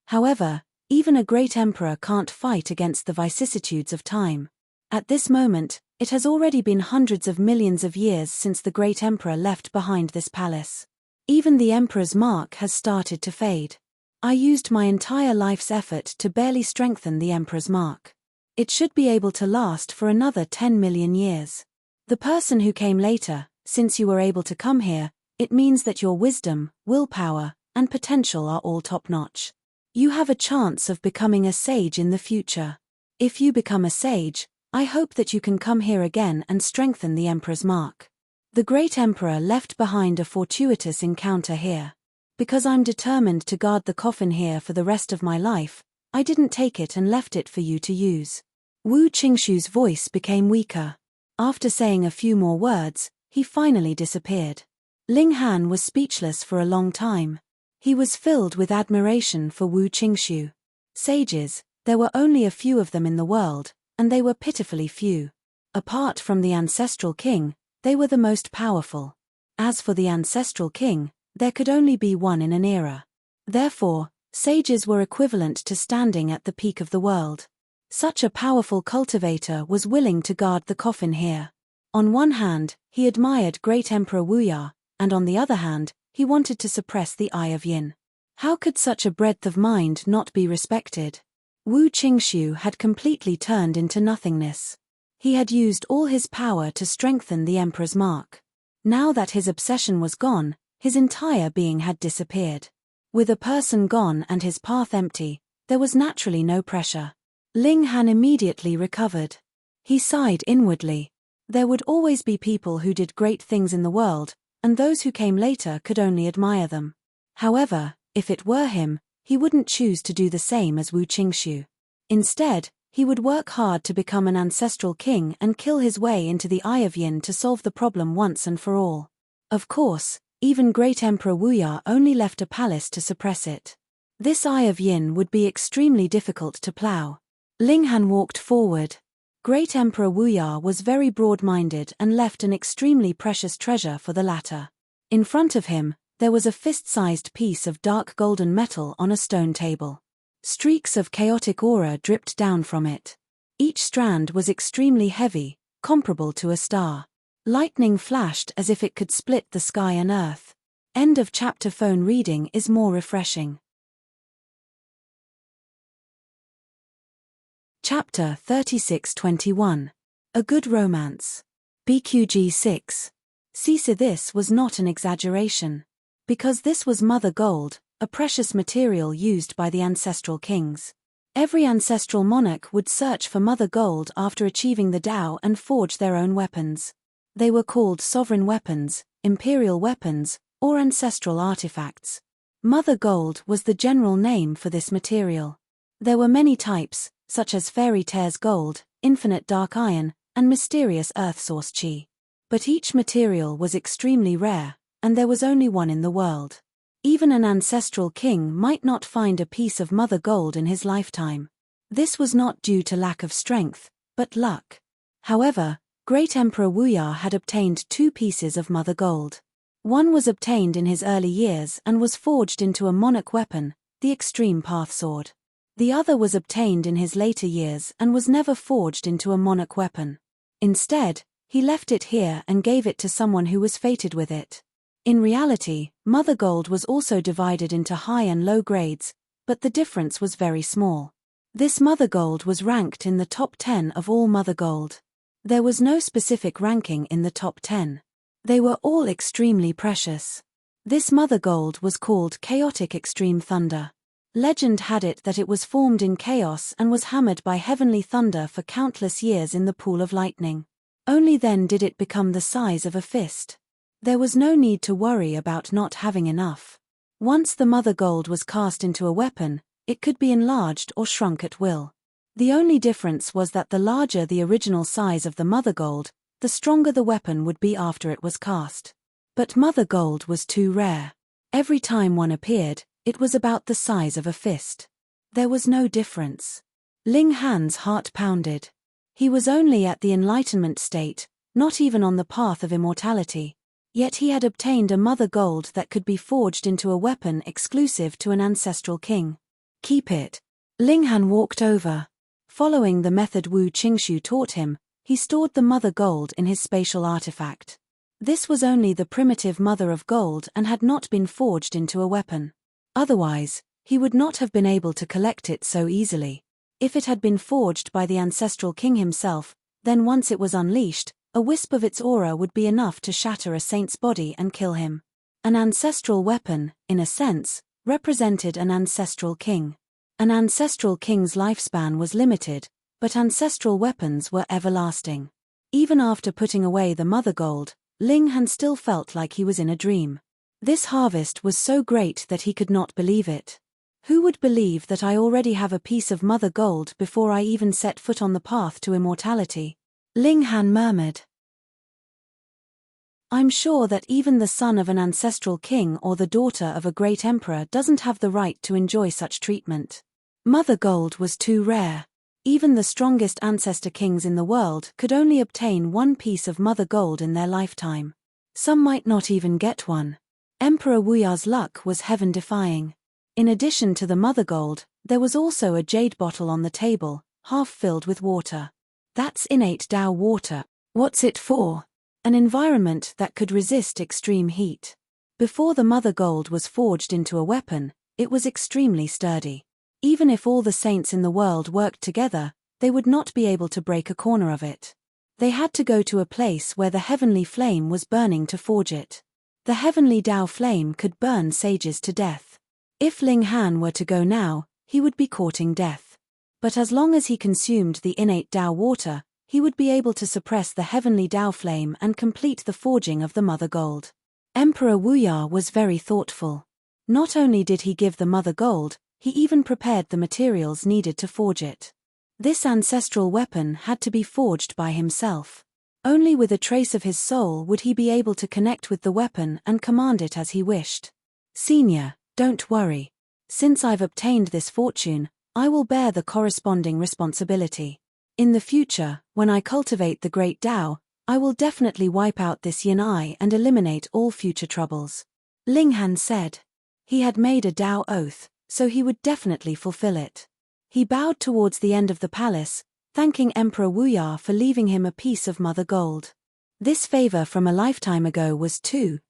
However, even a great emperor can't fight against the vicissitudes of time. At this moment, It has already been hundreds of millions of years since the great emperor left behind this palace. Even the emperor's mark has started to fade. I used my entire life's effort to barely strengthen the emperor's mark. It should be able to last for another 10 million years. The person who came later, since you were able to come here, it means that your wisdom, willpower, and potential are all top-notch. You have a chance of becoming a sage in the future. If you become a sage, I hope that you can come here again and strengthen the emperor's mark. The great emperor left behind a fortuitous encounter here. Because I'm determined to guard the coffin here for the rest of my life, I didn't take it and left it for you to use. Wu Qingshu's voice became weaker. After saying a few more words, he finally disappeared. Ling Han was speechless for a long time. He was filled with admiration for Wu Qingshu. Sages, there were only a few of them in the world, and they were pitifully few. Apart from the ancestral king, they were the most powerful. As for the ancestral king, there could only be one in an era. Therefore, sages were equivalent to standing at the peak of the world. Such a powerful cultivator was willing to guard the coffin here. On one hand, he admired great Emperor Wuya, and on the other hand, he wanted to suppress the Eye of Yin. How could such a breadth of mind not be respected? Wu Qingshu had completely turned into nothingness. He had used all his power to strengthen the emperor's mark. Now that his obsession was gone, his entire being had disappeared. With a person gone and his path empty, there was naturally no pressure. Ling Han immediately recovered. He sighed inwardly. There would always be people who did great things in the world, and those who came later could only admire them. However, if it were him, he wouldn't choose to do the same as Wu Qingshu. Instead, he would work hard to become an ancestral king and kill his way into the Eye of Yin to solve the problem once and for all. Of course, even great Emperor Wuya only left a palace to suppress it. This Eye of Yin would be extremely difficult to plow. Ling Han walked forward. Great Emperor Wuya was very broad-minded and left an extremely precious treasure for the latter. In front of him, there was a fist-sized piece of dark golden metal on a stone table. Streaks of chaotic aura dripped down from it. Each strand was extremely heavy, comparable to a star. Lightning flashed as if it could split the sky and earth. End of chapter. Phone reading is more refreshing. Chapter 36-21. A Good Romance. BQG 6. Cisa, this was not an exaggeration. Because this was mother gold, a precious material used by the ancestral kings. Every ancestral monarch would search for mother gold after achieving the Tao and forge their own weapons. They were called sovereign weapons, imperial weapons, or ancestral artifacts. Mother gold was the general name for this material. There were many types, such as fairy tears gold, infinite dark iron, and mysterious earth source chi. But each material was extremely rare, and there was only one in the world. Even an ancestral king might not find a piece of mother gold in his lifetime. This was not due to lack of strength, but luck. However, great Emperor Wuya had obtained 2 pieces of mother gold. One was obtained in his early years and was forged into a monarch weapon, the extreme path sword. The other was obtained in his later years and was never forged into a monarch weapon. Instead, he left it here and gave it to someone who was fated with it. In reality, mother gold was also divided into high and low grades, but the difference was very small. This mother gold was ranked in the top 10 of all mother gold. There was no specific ranking in the top 10. They were all extremely precious. This mother gold was called Chaotic Extreme Thunder. Legend had it that it was formed in chaos and was hammered by heavenly thunder for countless years in the pool of lightning. Only then did it become the size of a fist. There was no need to worry about not having enough. Once the mother gold was cast into a weapon, it could be enlarged or shrunk at will. The only difference was that the larger the original size of the mother gold, the stronger the weapon would be after it was cast. But mother gold was too rare. Every time one appeared, it was about the size of a fist. There was no difference. Ling Han's heart pounded. He was only at the enlightenment state, not even on the path of immortality. Yet he had obtained a mother gold that could be forged into a weapon exclusive to an ancestral king. Keep it. Ling Han walked over. Following the method Wu Qingshu taught him, He stored the mother gold in his spatial artifact. This was only the primitive mother of gold and had not been forged into a weapon. Otherwise, he would not have been able to collect it so easily. If it had been forged by the ancestral king himself, then once it was unleashed, a wisp of its aura would be enough to shatter a saint's body and kill him. An ancestral weapon, in a sense, represented an ancestral king. An ancestral king's lifespan was limited, but ancestral weapons were everlasting. Even after putting away the mother gold, Ling Han still felt like he was in a dream. This harvest was so great that he could not believe it. Who would believe that I already have a piece of mother gold before I even set foot on the path to immortality? Ling Han murmured. I'm sure that even the son of an ancestral king or the daughter of a great emperor doesn't have the right to enjoy such treatment. Mother gold was too rare. Even the strongest ancestor kings in the world could only obtain one piece of mother gold in their lifetime. Some might not even get one. Emperor Wuya's luck was heaven-defying. In addition to the mother gold, there was also a jade bottle on the table, half filled with water. That's innate Tao water. What's it for? An environment that could resist extreme heat. Before the mother gold was forged into a weapon, it was extremely sturdy. Even if all the saints in the world worked together, they would not be able to break a corner of it. They had to go to a place where the heavenly flame was burning to forge it. The heavenly Tao flame could burn sages to death. If Ling Han were to go now, he would be courting death. But as long as he consumed the innate Tao water, he would be able to suppress the heavenly Tao flame and complete the forging of the mother gold. Emperor Wuya was very thoughtful. Not only did he give the mother gold, he even prepared the materials needed to forge it. This ancestral weapon had to be forged by himself. Only with a trace of his soul would he be able to connect with the weapon and command it as he wished. Senior, don't worry. Since I've obtained this fortune, I will bear the corresponding responsibility. In the future, when I cultivate the great Tao, I will definitely wipe out this yin eye and eliminate all future troubles. Ling Han said. He had made a Tao oath, so he would definitely fulfill it. He bowed towards the end of the palace, thanking Emperor Wuya for leaving him a piece of mother gold. This favor from a lifetime ago was too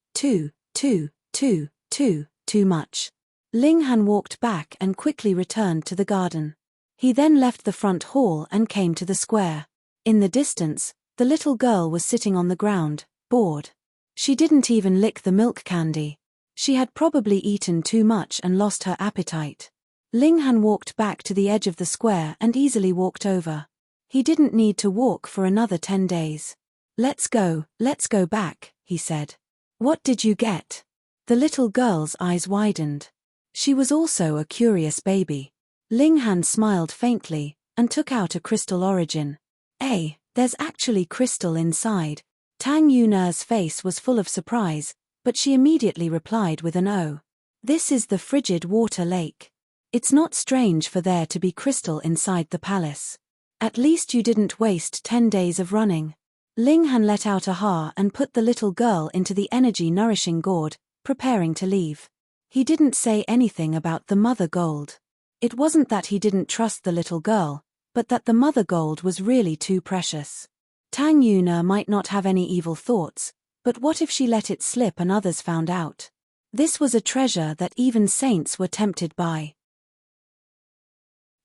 much. Ling Han walked back and quickly returned to the garden. He then left the front hall and came to the square. In the distance, the little girl was sitting on the ground, bored. She didn't even lick the milk candy. She had probably eaten too much and lost her appetite. Ling Han walked back to the edge of the square and easily walked over. He didn't need to walk for another 10 days. Let's go back, he said. What did you get? The little girl's eyes widened. She was also a curious baby. Ling Han smiled faintly, and took out a crystal origin. There's actually crystal inside. Tang Yuner's face was full of surprise, but she immediately replied with an "Oh. This is the frigid water lake. It's not strange for there to be crystal inside the palace. At least you didn't waste 10 days of running." Ling Han let out a ha and put the little girl into the energy-nourishing gourd, preparing to leave. He didn't say anything about the mother gold. It wasn't that he didn't trust the little girl, but that the mother gold was really too precious. Tang Yuner might not have any evil thoughts, but what if she let it slip and others found out? This was a treasure that even saints were tempted by.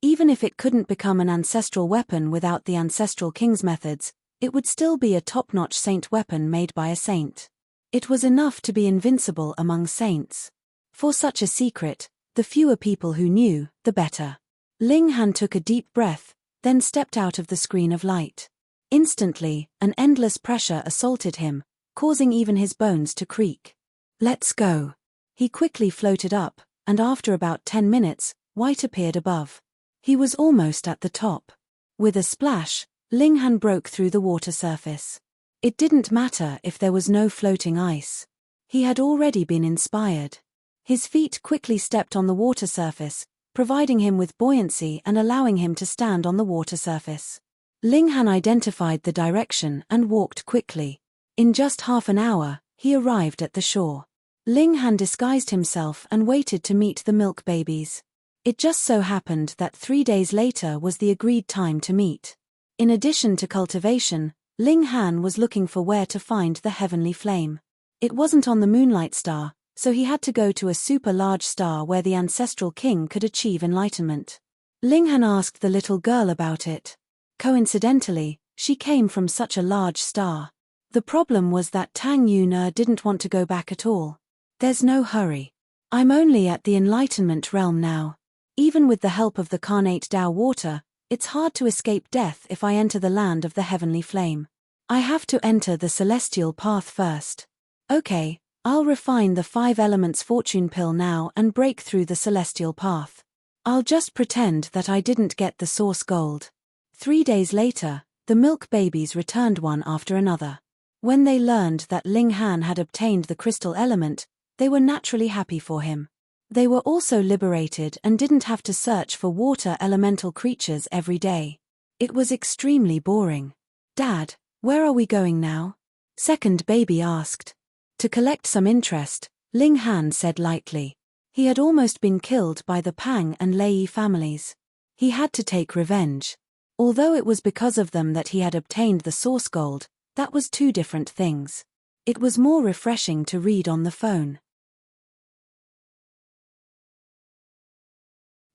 Even if it couldn't become an ancestral weapon without the ancestral king's methods, it would still be a top-notch saint weapon made by a saint. It was enough to be invincible among saints. For such a secret, the fewer people who knew, the better. Ling Han took a deep breath, then stepped out of the screen of light. Instantly, an endless pressure assaulted him, causing even his bones to creak. "Let's go." He quickly floated up, and after about 10 minutes, white appeared above. He was almost at the top. With a splash, Ling Han broke through the water surface. It didn't matter if there was no floating ice. He had already been inspired. His feet quickly stepped on the water surface, providing him with buoyancy and allowing him to stand on the water surface. Ling Han identified the direction and walked quickly. In just half an hour, he arrived at the shore. Ling Han disguised himself and waited to meet the milk babies. It just so happened that 3 days later was the agreed time to meet. In addition to cultivation, Ling Han was looking for where to find the heavenly flame. It wasn't on the Moonlight Star, so he had to go to a super large star where the ancestral king could achieve enlightenment. Ling Han asked the little girl about it. Coincidentally, she came from such a large star. The problem was that Tang Yuner didn't want to go back at all. There's no hurry. I'm only at the enlightenment realm now. Even with the help of the carnate Tao water, it's hard to escape death if I enter the land of the heavenly flame. I have to enter the celestial path first. Okay, I'll refine the 5 elements fortune pill now and break through the celestial path. I'll just pretend that I didn't get the source gold. 3 days later, the milk babies returned one after another. When they learned that Ling Han had obtained the crystal element, they were naturally happy for him. They were also liberated and didn't have to search for water elemental creatures every day. It was extremely boring. Dad, where are we going now? Second baby asked. To collect some interest, Ling Han said lightly. He had almost been killed by the Pang and Lei families. He had to take revenge. Although it was because of them that he had obtained the source gold, that was 2 different things. It was more refreshing to read on the phone.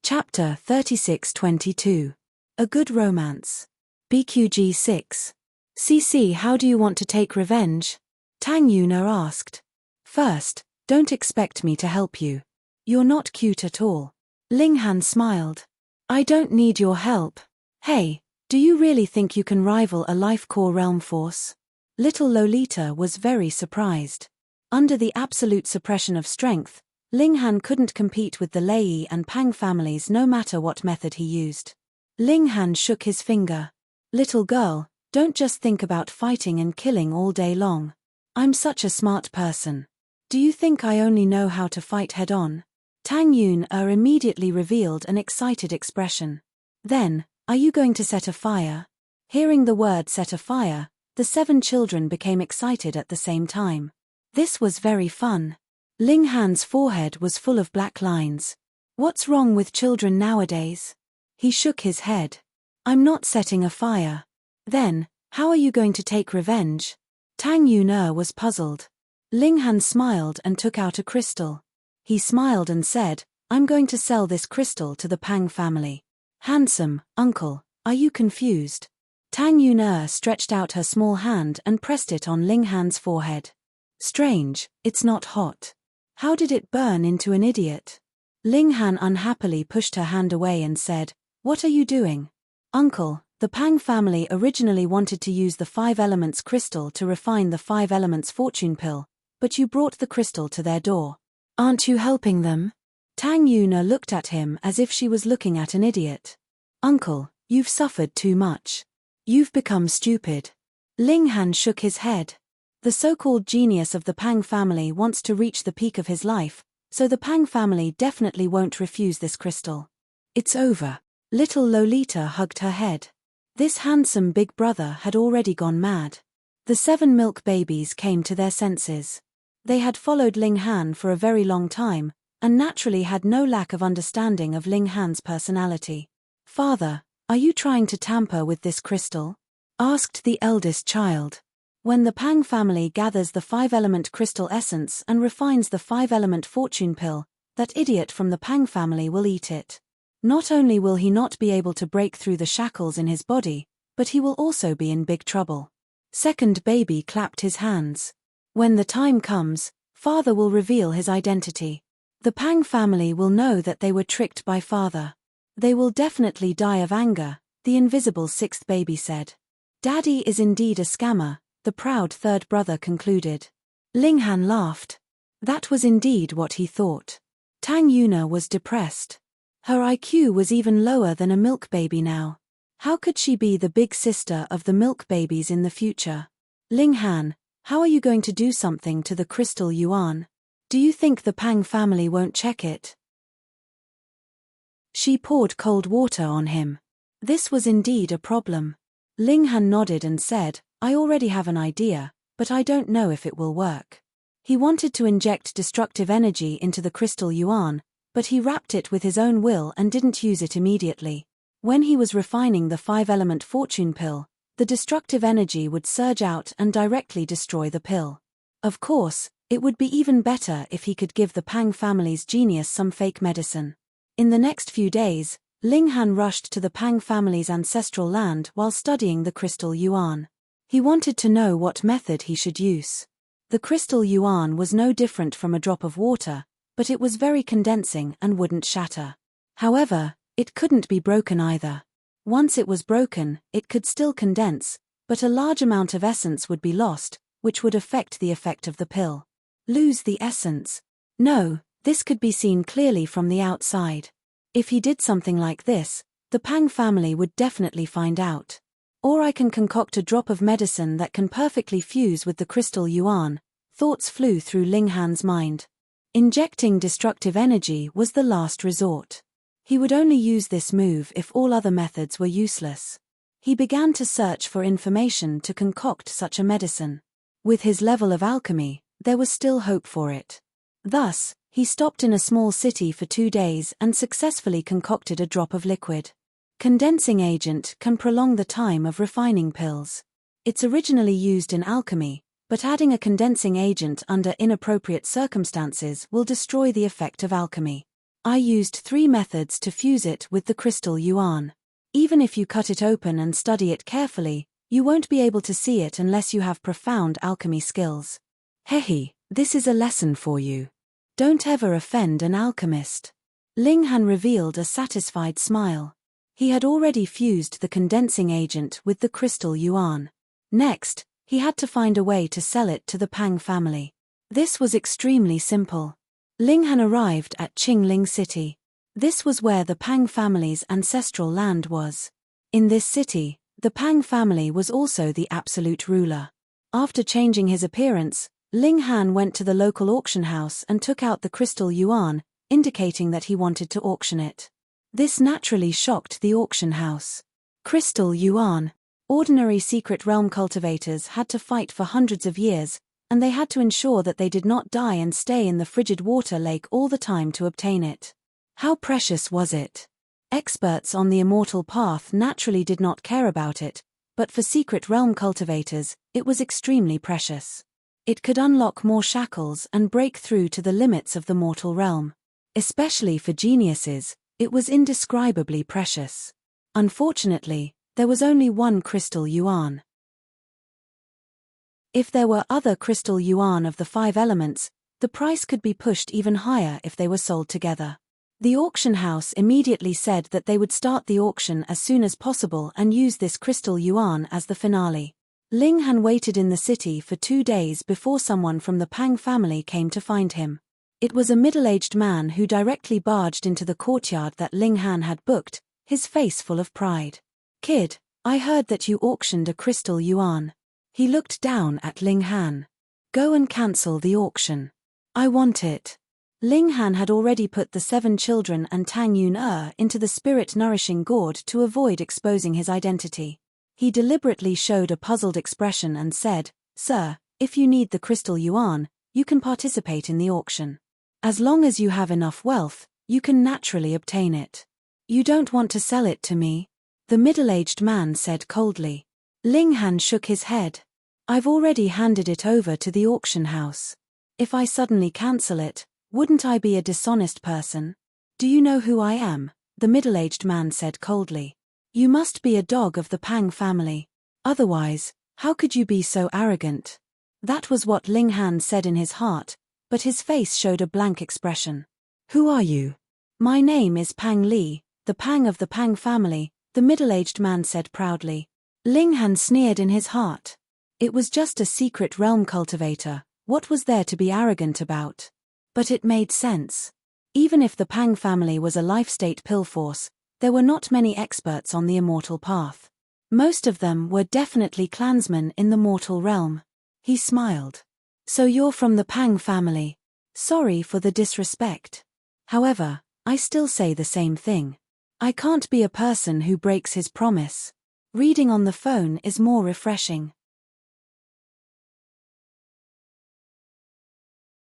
Chapter 3622. A Good Romance. BQG 6. CC, how do you want to take revenge? Tang Yuner asked. First, don't expect me to help you. You're not cute at all. Ling Han smiled. I don't need your help. Hey, do you really think you can rival a life core realm force? Little Lolita was very surprised. Under the absolute suppression of strength, Ling Han couldn't compete with the Lei and Pang families no matter what method he used. Ling Han shook his finger. Little girl, don't just think about fighting and killing all day long. I'm such a smart person. Do you think I only know how to fight head-on? Tang Yuner immediately revealed an excited expression. Then, are you going to set a fire? Hearing the word set a fire, the 7 children became excited at the same time. This was very fun. Ling Han's forehead was full of black lines. What's wrong with children nowadays? He shook his head. I'm not setting a fire. Then, how are you going to take revenge? Tang Yuner was puzzled. Ling Han smiled and took out a crystal. He smiled and said, I'm going to sell this crystal to the Pang family. Handsome, uncle, are you confused? Tang Yuner stretched out her small hand and pressed it on Ling Han's forehead. Strange, it's not hot. How did it burn into an idiot? Ling Han unhappily pushed her hand away and said, What are you doing? Uncle, the Pang family originally wanted to use the 5 elements crystal to refine the 5 elements fortune pill, but you brought the crystal to their door. Aren't you helping them? Tang Yuner looked at him as if she was looking at an idiot. Uncle, you've suffered too much. You've become stupid. Ling Han shook his head. The so-called genius of the Pang family wants to reach the peak of his life, so the Pang family definitely won't refuse this crystal. It's over. Little Lolita hugged her head. This handsome big brother had already gone mad. The 7 milk babies came to their senses. They had followed Ling Han for a very long time, and naturally had no lack of understanding of Ling Han's personality. Father, are you trying to tamper with this crystal? Asked the eldest child. When the Pang family gathers the 5-element crystal essence and refines the 5-element fortune pill, that idiot from the Pang family will eat it. Not only will he not be able to break through the shackles in his body, but he will also be in big trouble. Second baby clapped his hands. When the time comes, father will reveal his identity. The Pang family will know that they were tricked by father. They will definitely die of anger, the invisible 6th baby said. Daddy is indeed a scammer, the proud 3rd brother concluded. Ling Han laughed. That was indeed what he thought. Tang Yuner was depressed. Her IQ was even lower than a milk baby now. How could she be the big sister of the milk babies in the future? Ling Han, how are you going to do something to the crystal yuan? Do you think the Pang family won't check it? She poured cold water on him. This was indeed a problem. Ling Han nodded and said, I already have an idea, but I don't know if it will work. He wanted to inject destructive energy into the crystal yuan, but he wrapped it with his own will and didn't use it immediately. When he was refining the 5-element fortune pill, the destructive energy would surge out and directly destroy the pill. Of course, it would be even better if he could give the Pang family's genius some fake medicine. In the next few days, Ling Han rushed to the Pang family's ancestral land while studying the crystal yuan. He wanted to know what method he should use. The crystal yuan was no different from a drop of water, but it was very condensing and wouldn't shatter. However, it couldn't be broken either. Once it was broken, it could still condense, but a large amount of essence would be lost, which would affect the effect of the pill. Lose the essence? No, this could be seen clearly from the outside. If he did something like this, the Pang family would definitely find out. Or I can concoct a drop of medicine that can perfectly fuse with the crystal yuan. Thoughts flew through Ling Han's mind. Injecting destructive energy was the last resort. He would only use this move if all other methods were useless. He began to search for information to concoct such a medicine. With his level of alchemy, there was still hope for it. Thus, he stopped in a small city for 2 days and successfully concocted a drop of liquid. Condensing agent can prolong the time of refining pills. It's originally used in alchemy, but adding a condensing agent under inappropriate circumstances will destroy the effect of alchemy. I used 3 methods to fuse it with the crystal yuan. Even if you cut it open and study it carefully, you won't be able to see it unless you have profound alchemy skills. Hehe, this is a lesson for you. Don't ever offend an alchemist. Ling Han revealed a satisfied smile. He had already fused the condensing agent with the crystal yuan. Next, he had to find a way to sell it to the Pang family. This was extremely simple. Ling Han arrived at Qingling City. This was where the Pang family's ancestral land was. In this city, the Pang family was also the absolute ruler. After changing his appearance, Ling Han went to the local auction house and took out the crystal yuan, indicating that he wanted to auction it. This naturally shocked the auction house. Crystal yuan. Ordinary secret realm cultivators had to fight for hundreds of years, and they had to ensure that they did not die and stay in the frigid water lake all the time to obtain it. How precious was it? Experts on the immortal path naturally did not care about it, but for secret realm cultivators, it was extremely precious. It could unlock more shackles and break through to the limits of the mortal realm. Especially for geniuses, it was indescribably precious. Unfortunately, there was only one crystal yuan. If there were other crystal yuan of the 5 elements, the price could be pushed even higher if they were sold together. The auction house immediately said that they would start the auction as soon as possible and use this crystal yuan as the finale. Ling Han waited in the city for 2 days before someone from the Pang family came to find him. It was a middle-aged man who directly barged into the courtyard that Ling Han had booked, his face full of pride. "Kid, I heard that you auctioned a crystal yuan." He looked down at Ling Han. "Go and cancel the auction. I want it." Ling Han had already put the 7 children and Tang Yun into the spirit-nourishing gourd to avoid exposing his identity. He deliberately showed a puzzled expression and said, "Sir, if you need the crystal yuan, you can participate in the auction. As long as you have enough wealth, you can naturally obtain it." "You don't want to sell it to me?" the middle-aged man said coldly. Ling Han shook his head. "I've already handed it over to the auction house. If I suddenly cancel it, wouldn't I be a dishonest person?" "Do you know who I am?" the middle-aged man said coldly. "You must be a dog of the Pang family. Otherwise, how could you be so arrogant?" That was what Ling Han said in his heart, but his face showed a blank expression. "Who are you?" "My name is Pang Li, the Pang of the Pang family," the middle-aged man said proudly. Ling Han sneered in his heart. It was just a secret realm cultivator, what was there to be arrogant about? But it made sense. Even if the Pang family was a life-state pill force, there were not many experts on the immortal path. Most of them were definitely clansmen in the mortal realm. He smiled. "So you're from the Pang family. Sorry for the disrespect. However, I still say the same thing. I can't be a person who breaks his promise. Reading on the phone is more refreshing."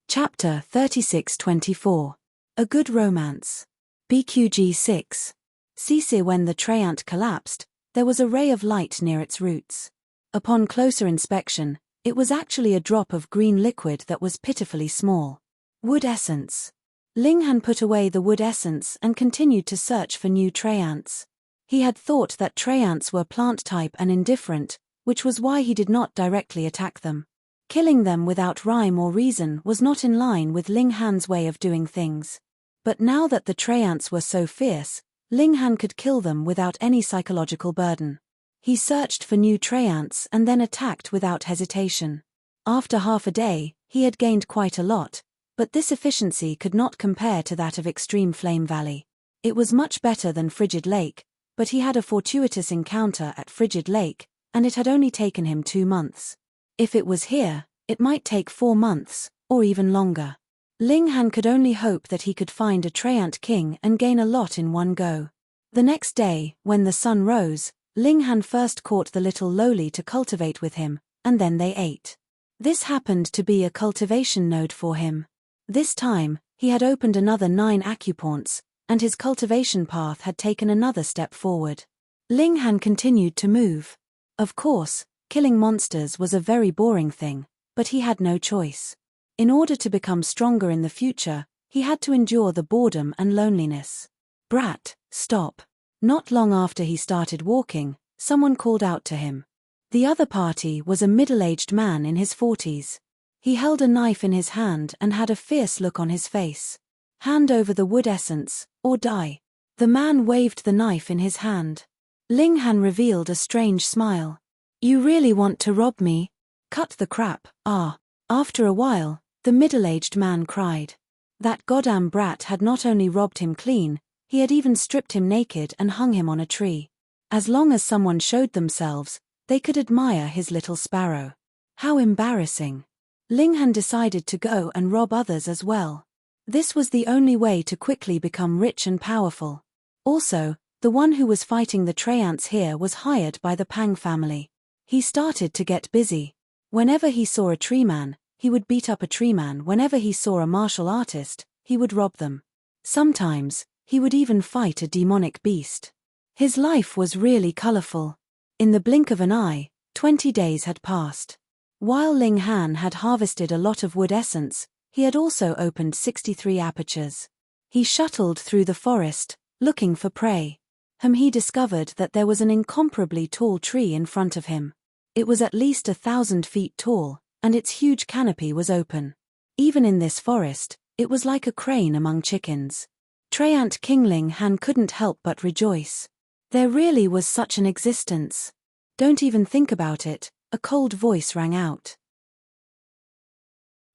Chapter 36-24. A Good Romance. BQG 6. See when the treant collapsed, there was a ray of light near its roots. Upon closer inspection, it was actually a drop of green liquid that was pitifully small. Wood essence. Ling Han put away the wood essence and continued to search for new treants. He had thought that treants were plant type and indifferent, which was why he did not directly attack them. Killing them without rhyme or reason was not in line with Ling Han's way of doing things. But now that the treants were so fierce, Ling Han could kill them without any psychological burden. He searched for new treants and then attacked without hesitation. After half a day, he had gained quite a lot, but this efficiency could not compare to that of Extreme Flame Valley. It was much better than Frigid Lake, but he had a fortuitous encounter at Frigid Lake, and it had only taken him 2 months. If it was here, it might take 4 months, or even longer. Ling Han could only hope that he could find a treant king and gain a lot in one go. The next day, when the sun rose, Ling Han first caught the little lowly to cultivate with him, and then they ate. This happened to be a cultivation node for him. This time, he had opened another 9 acupoints, and his cultivation path had taken another step forward. Ling Han continued to move. Of course, killing monsters was a very boring thing, but he had no choice. In order to become stronger in the future, he had to endure the boredom and loneliness. "Brat, stop." Not long after he started walking, someone called out to him. The other party was a middle-aged man in his 40s. He held a knife in his hand and had a fierce look on his face. "Hand over the wood essence, or die." The man waved the knife in his hand. Ling Han revealed a strange smile. "You really want to rob me? Cut the crap, ah." After a while, the middle-aged man cried. That goddamn brat had not only robbed him clean, he had even stripped him naked and hung him on a tree. As long as someone showed themselves, they could admire his little sparrow. How embarrassing. Ling Han decided to go and rob others as well. This was the only way to quickly become rich and powerful. Also, the one who was fighting the treants here was hired by the Pang family. He started to get busy. Whenever he saw a tree man, he would beat up a tree man. Whenever he saw a martial artist, he would rob them. Sometimes, he would even fight a demonic beast. His life was really colorful. In the blink of an eye, 20 days had passed. While Ling Han had harvested a lot of wood essence, he had also opened 63 apertures. He shuttled through the forest, looking for prey. He discovered that there was an incomparably tall tree in front of him. It was at least 1,000 feet tall, and its huge canopy was open. Even in this forest, it was like a crane among chickens. Treant King Ling Han couldn't help but rejoice. There really was such an existence. "Don't even think about it," a cold voice rang out.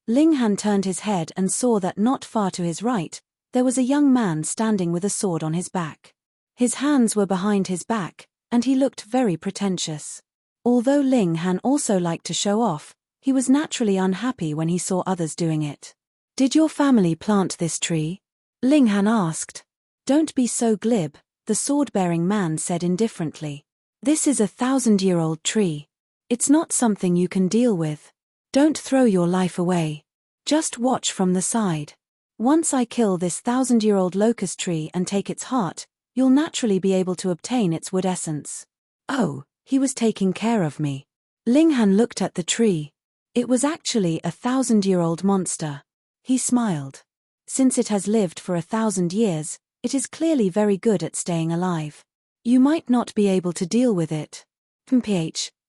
Ling Han turned his head and saw that not far to his right, there was a young man standing with a sword on his back. His hands were behind his back, and he looked very pretentious. Although Ling Han also liked to show off, he was naturally unhappy when he saw others doing it. "Did your family plant this tree?" Ling Han asked. "Don't be so glib," the sword-bearing man said indifferently. "This is a 1,000-year-old tree. It's not something you can deal with. Don't throw your life away. Just watch from the side. Once I kill this 1,000-year-old locust tree and take its heart, you'll naturally be able to obtain its wood essence." Oh, he was taking care of me. Ling Han looked at the tree. It was actually a 1,000-year-old monster. He smiled. Since it has lived for 1,000 years, it is clearly very good at staying alive. You might not be able to deal with it.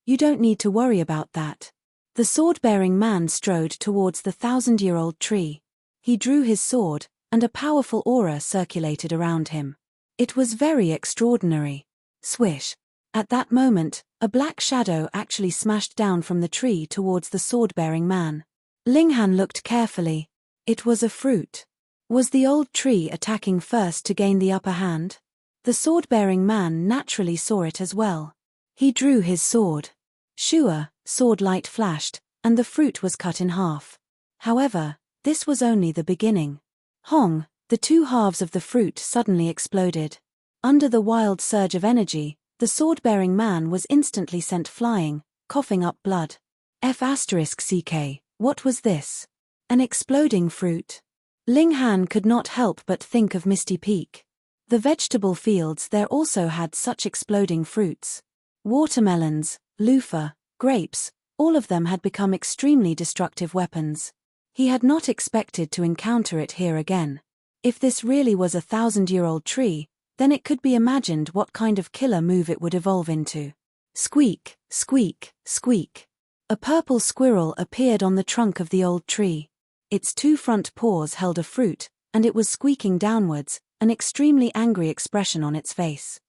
You don't need to worry about that. The sword-bearing man strode towards the 1,000-year-old tree. He drew his sword, and a powerful aura circulated around him. It was very extraordinary. Swish. At that moment, a black shadow actually smashed down from the tree towards the sword-bearing man. Ling Han looked carefully. It was a fruit. Was the old tree attacking first to gain the upper hand? The sword-bearing man naturally saw it as well. He drew his sword. Shua, sword light flashed, and the fruit was cut in half. However, this was only the beginning. Hong, the 2 halves of the fruit suddenly exploded. Under the wild surge of energy, the sword-bearing man was instantly sent flying, coughing up blood. F***CK, what was this? An exploding fruit? Ling Han could not help but think of Misty Peak. The vegetable fields there also had such exploding fruits. Watermelons, loofah, grapes, all of them had become extremely destructive weapons. He had not expected to encounter it here again. If this really was a 1,000-year-old tree, then it could be imagined what kind of killer move it would evolve into. Squeak, squeak, squeak. A purple squirrel appeared on the trunk of the old tree. Its 2 front paws held a fruit, and it was squeaking downwards, an extremely angry expression on its face.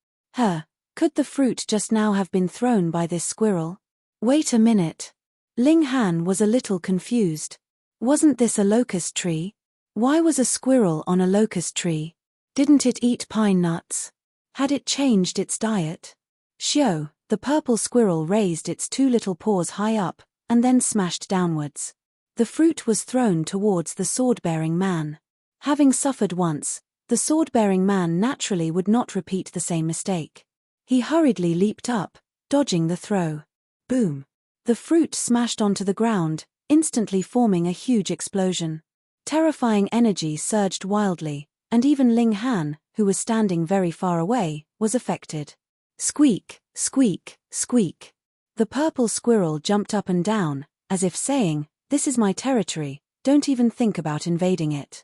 Could the fruit just now have been thrown by this squirrel? Wait a minute. Ling Han was a little confused. Wasn't this a locust tree? Why was a squirrel on a locust tree? Didn't it eat pine nuts? Had it changed its diet? Shio, the purple squirrel raised its 2 little paws high up, and then smashed downwards. The fruit was thrown towards the sword-bearing man. Having suffered once, the sword-bearing man naturally would not repeat the same mistake. He hurriedly leaped up, dodging the throw. Boom! The fruit smashed onto the ground, instantly forming a huge explosion. Terrifying energy surged wildly, and even Ling Han, who was standing very far away, was affected. Squeak, squeak, squeak. The purple squirrel jumped up and down, as if saying, "This is my territory, don't even think about invading it."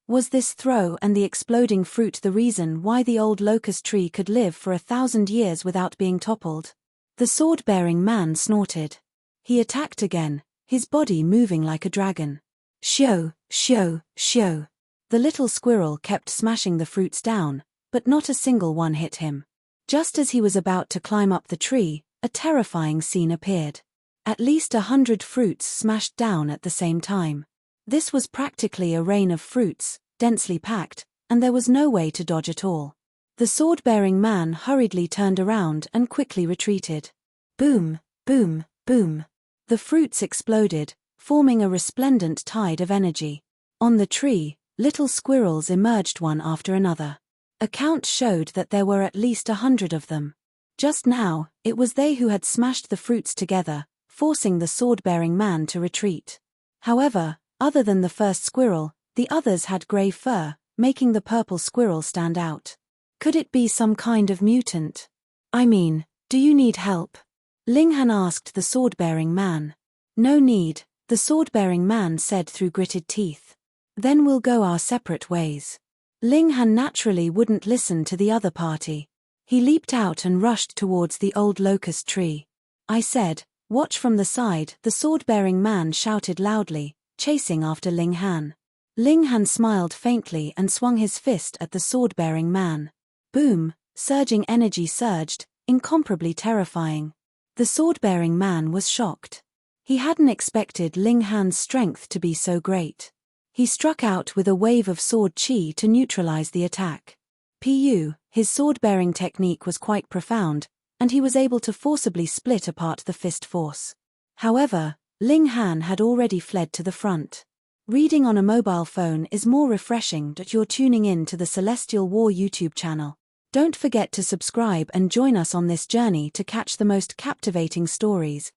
Was this throw and the exploding fruit the reason why the old locust tree could live for 1,000 years without being toppled? The sword-bearing man snorted. He attacked again, his body moving like a dragon. Shio, shio, shio. The little squirrel kept smashing the fruits down, but not a single one hit him. Just as he was about to climb up the tree, a terrifying scene appeared. At least 100 fruits smashed down at the same time. This was practically a rain of fruits, densely packed, and there was no way to dodge at all. The sword-bearing man hurriedly turned around and quickly retreated. Boom, boom, boom. The fruits exploded, forming a resplendent tide of energy. On the tree, little squirrels emerged one after another. A count showed that there were at least 100 of them. Just now, it was they who had smashed the fruits together, forcing the sword-bearing man to retreat. However, other than the first squirrel, the others had grey fur, making the purple squirrel stand out. Could it be some kind of mutant? I mean, do you need help? Ling Han asked the sword-bearing man. No need, the sword-bearing man said through gritted teeth. Then we'll go our separate ways. Ling Han naturally wouldn't listen to the other party. He leaped out and rushed towards the old locust tree. I said, "Watch from the side," the sword-bearing man shouted loudly, chasing after Ling Han. Ling Han smiled faintly and swung his fist at the sword-bearing man. Boom, surging energy surged, incomparably terrifying. The sword-bearing man was shocked. He hadn't expected Ling Han's strength to be so great. He struck out with a wave of sword chi to neutralize the attack. His sword-bearing technique was quite profound, and he was able to forcibly split apart the fist force. However, Ling Han had already fled to the front. Reading on a mobile phone is more refreshing that you're tuning in to the Celestial War YouTube channel. Don't forget to subscribe and join us on this journey to catch the most captivating stories.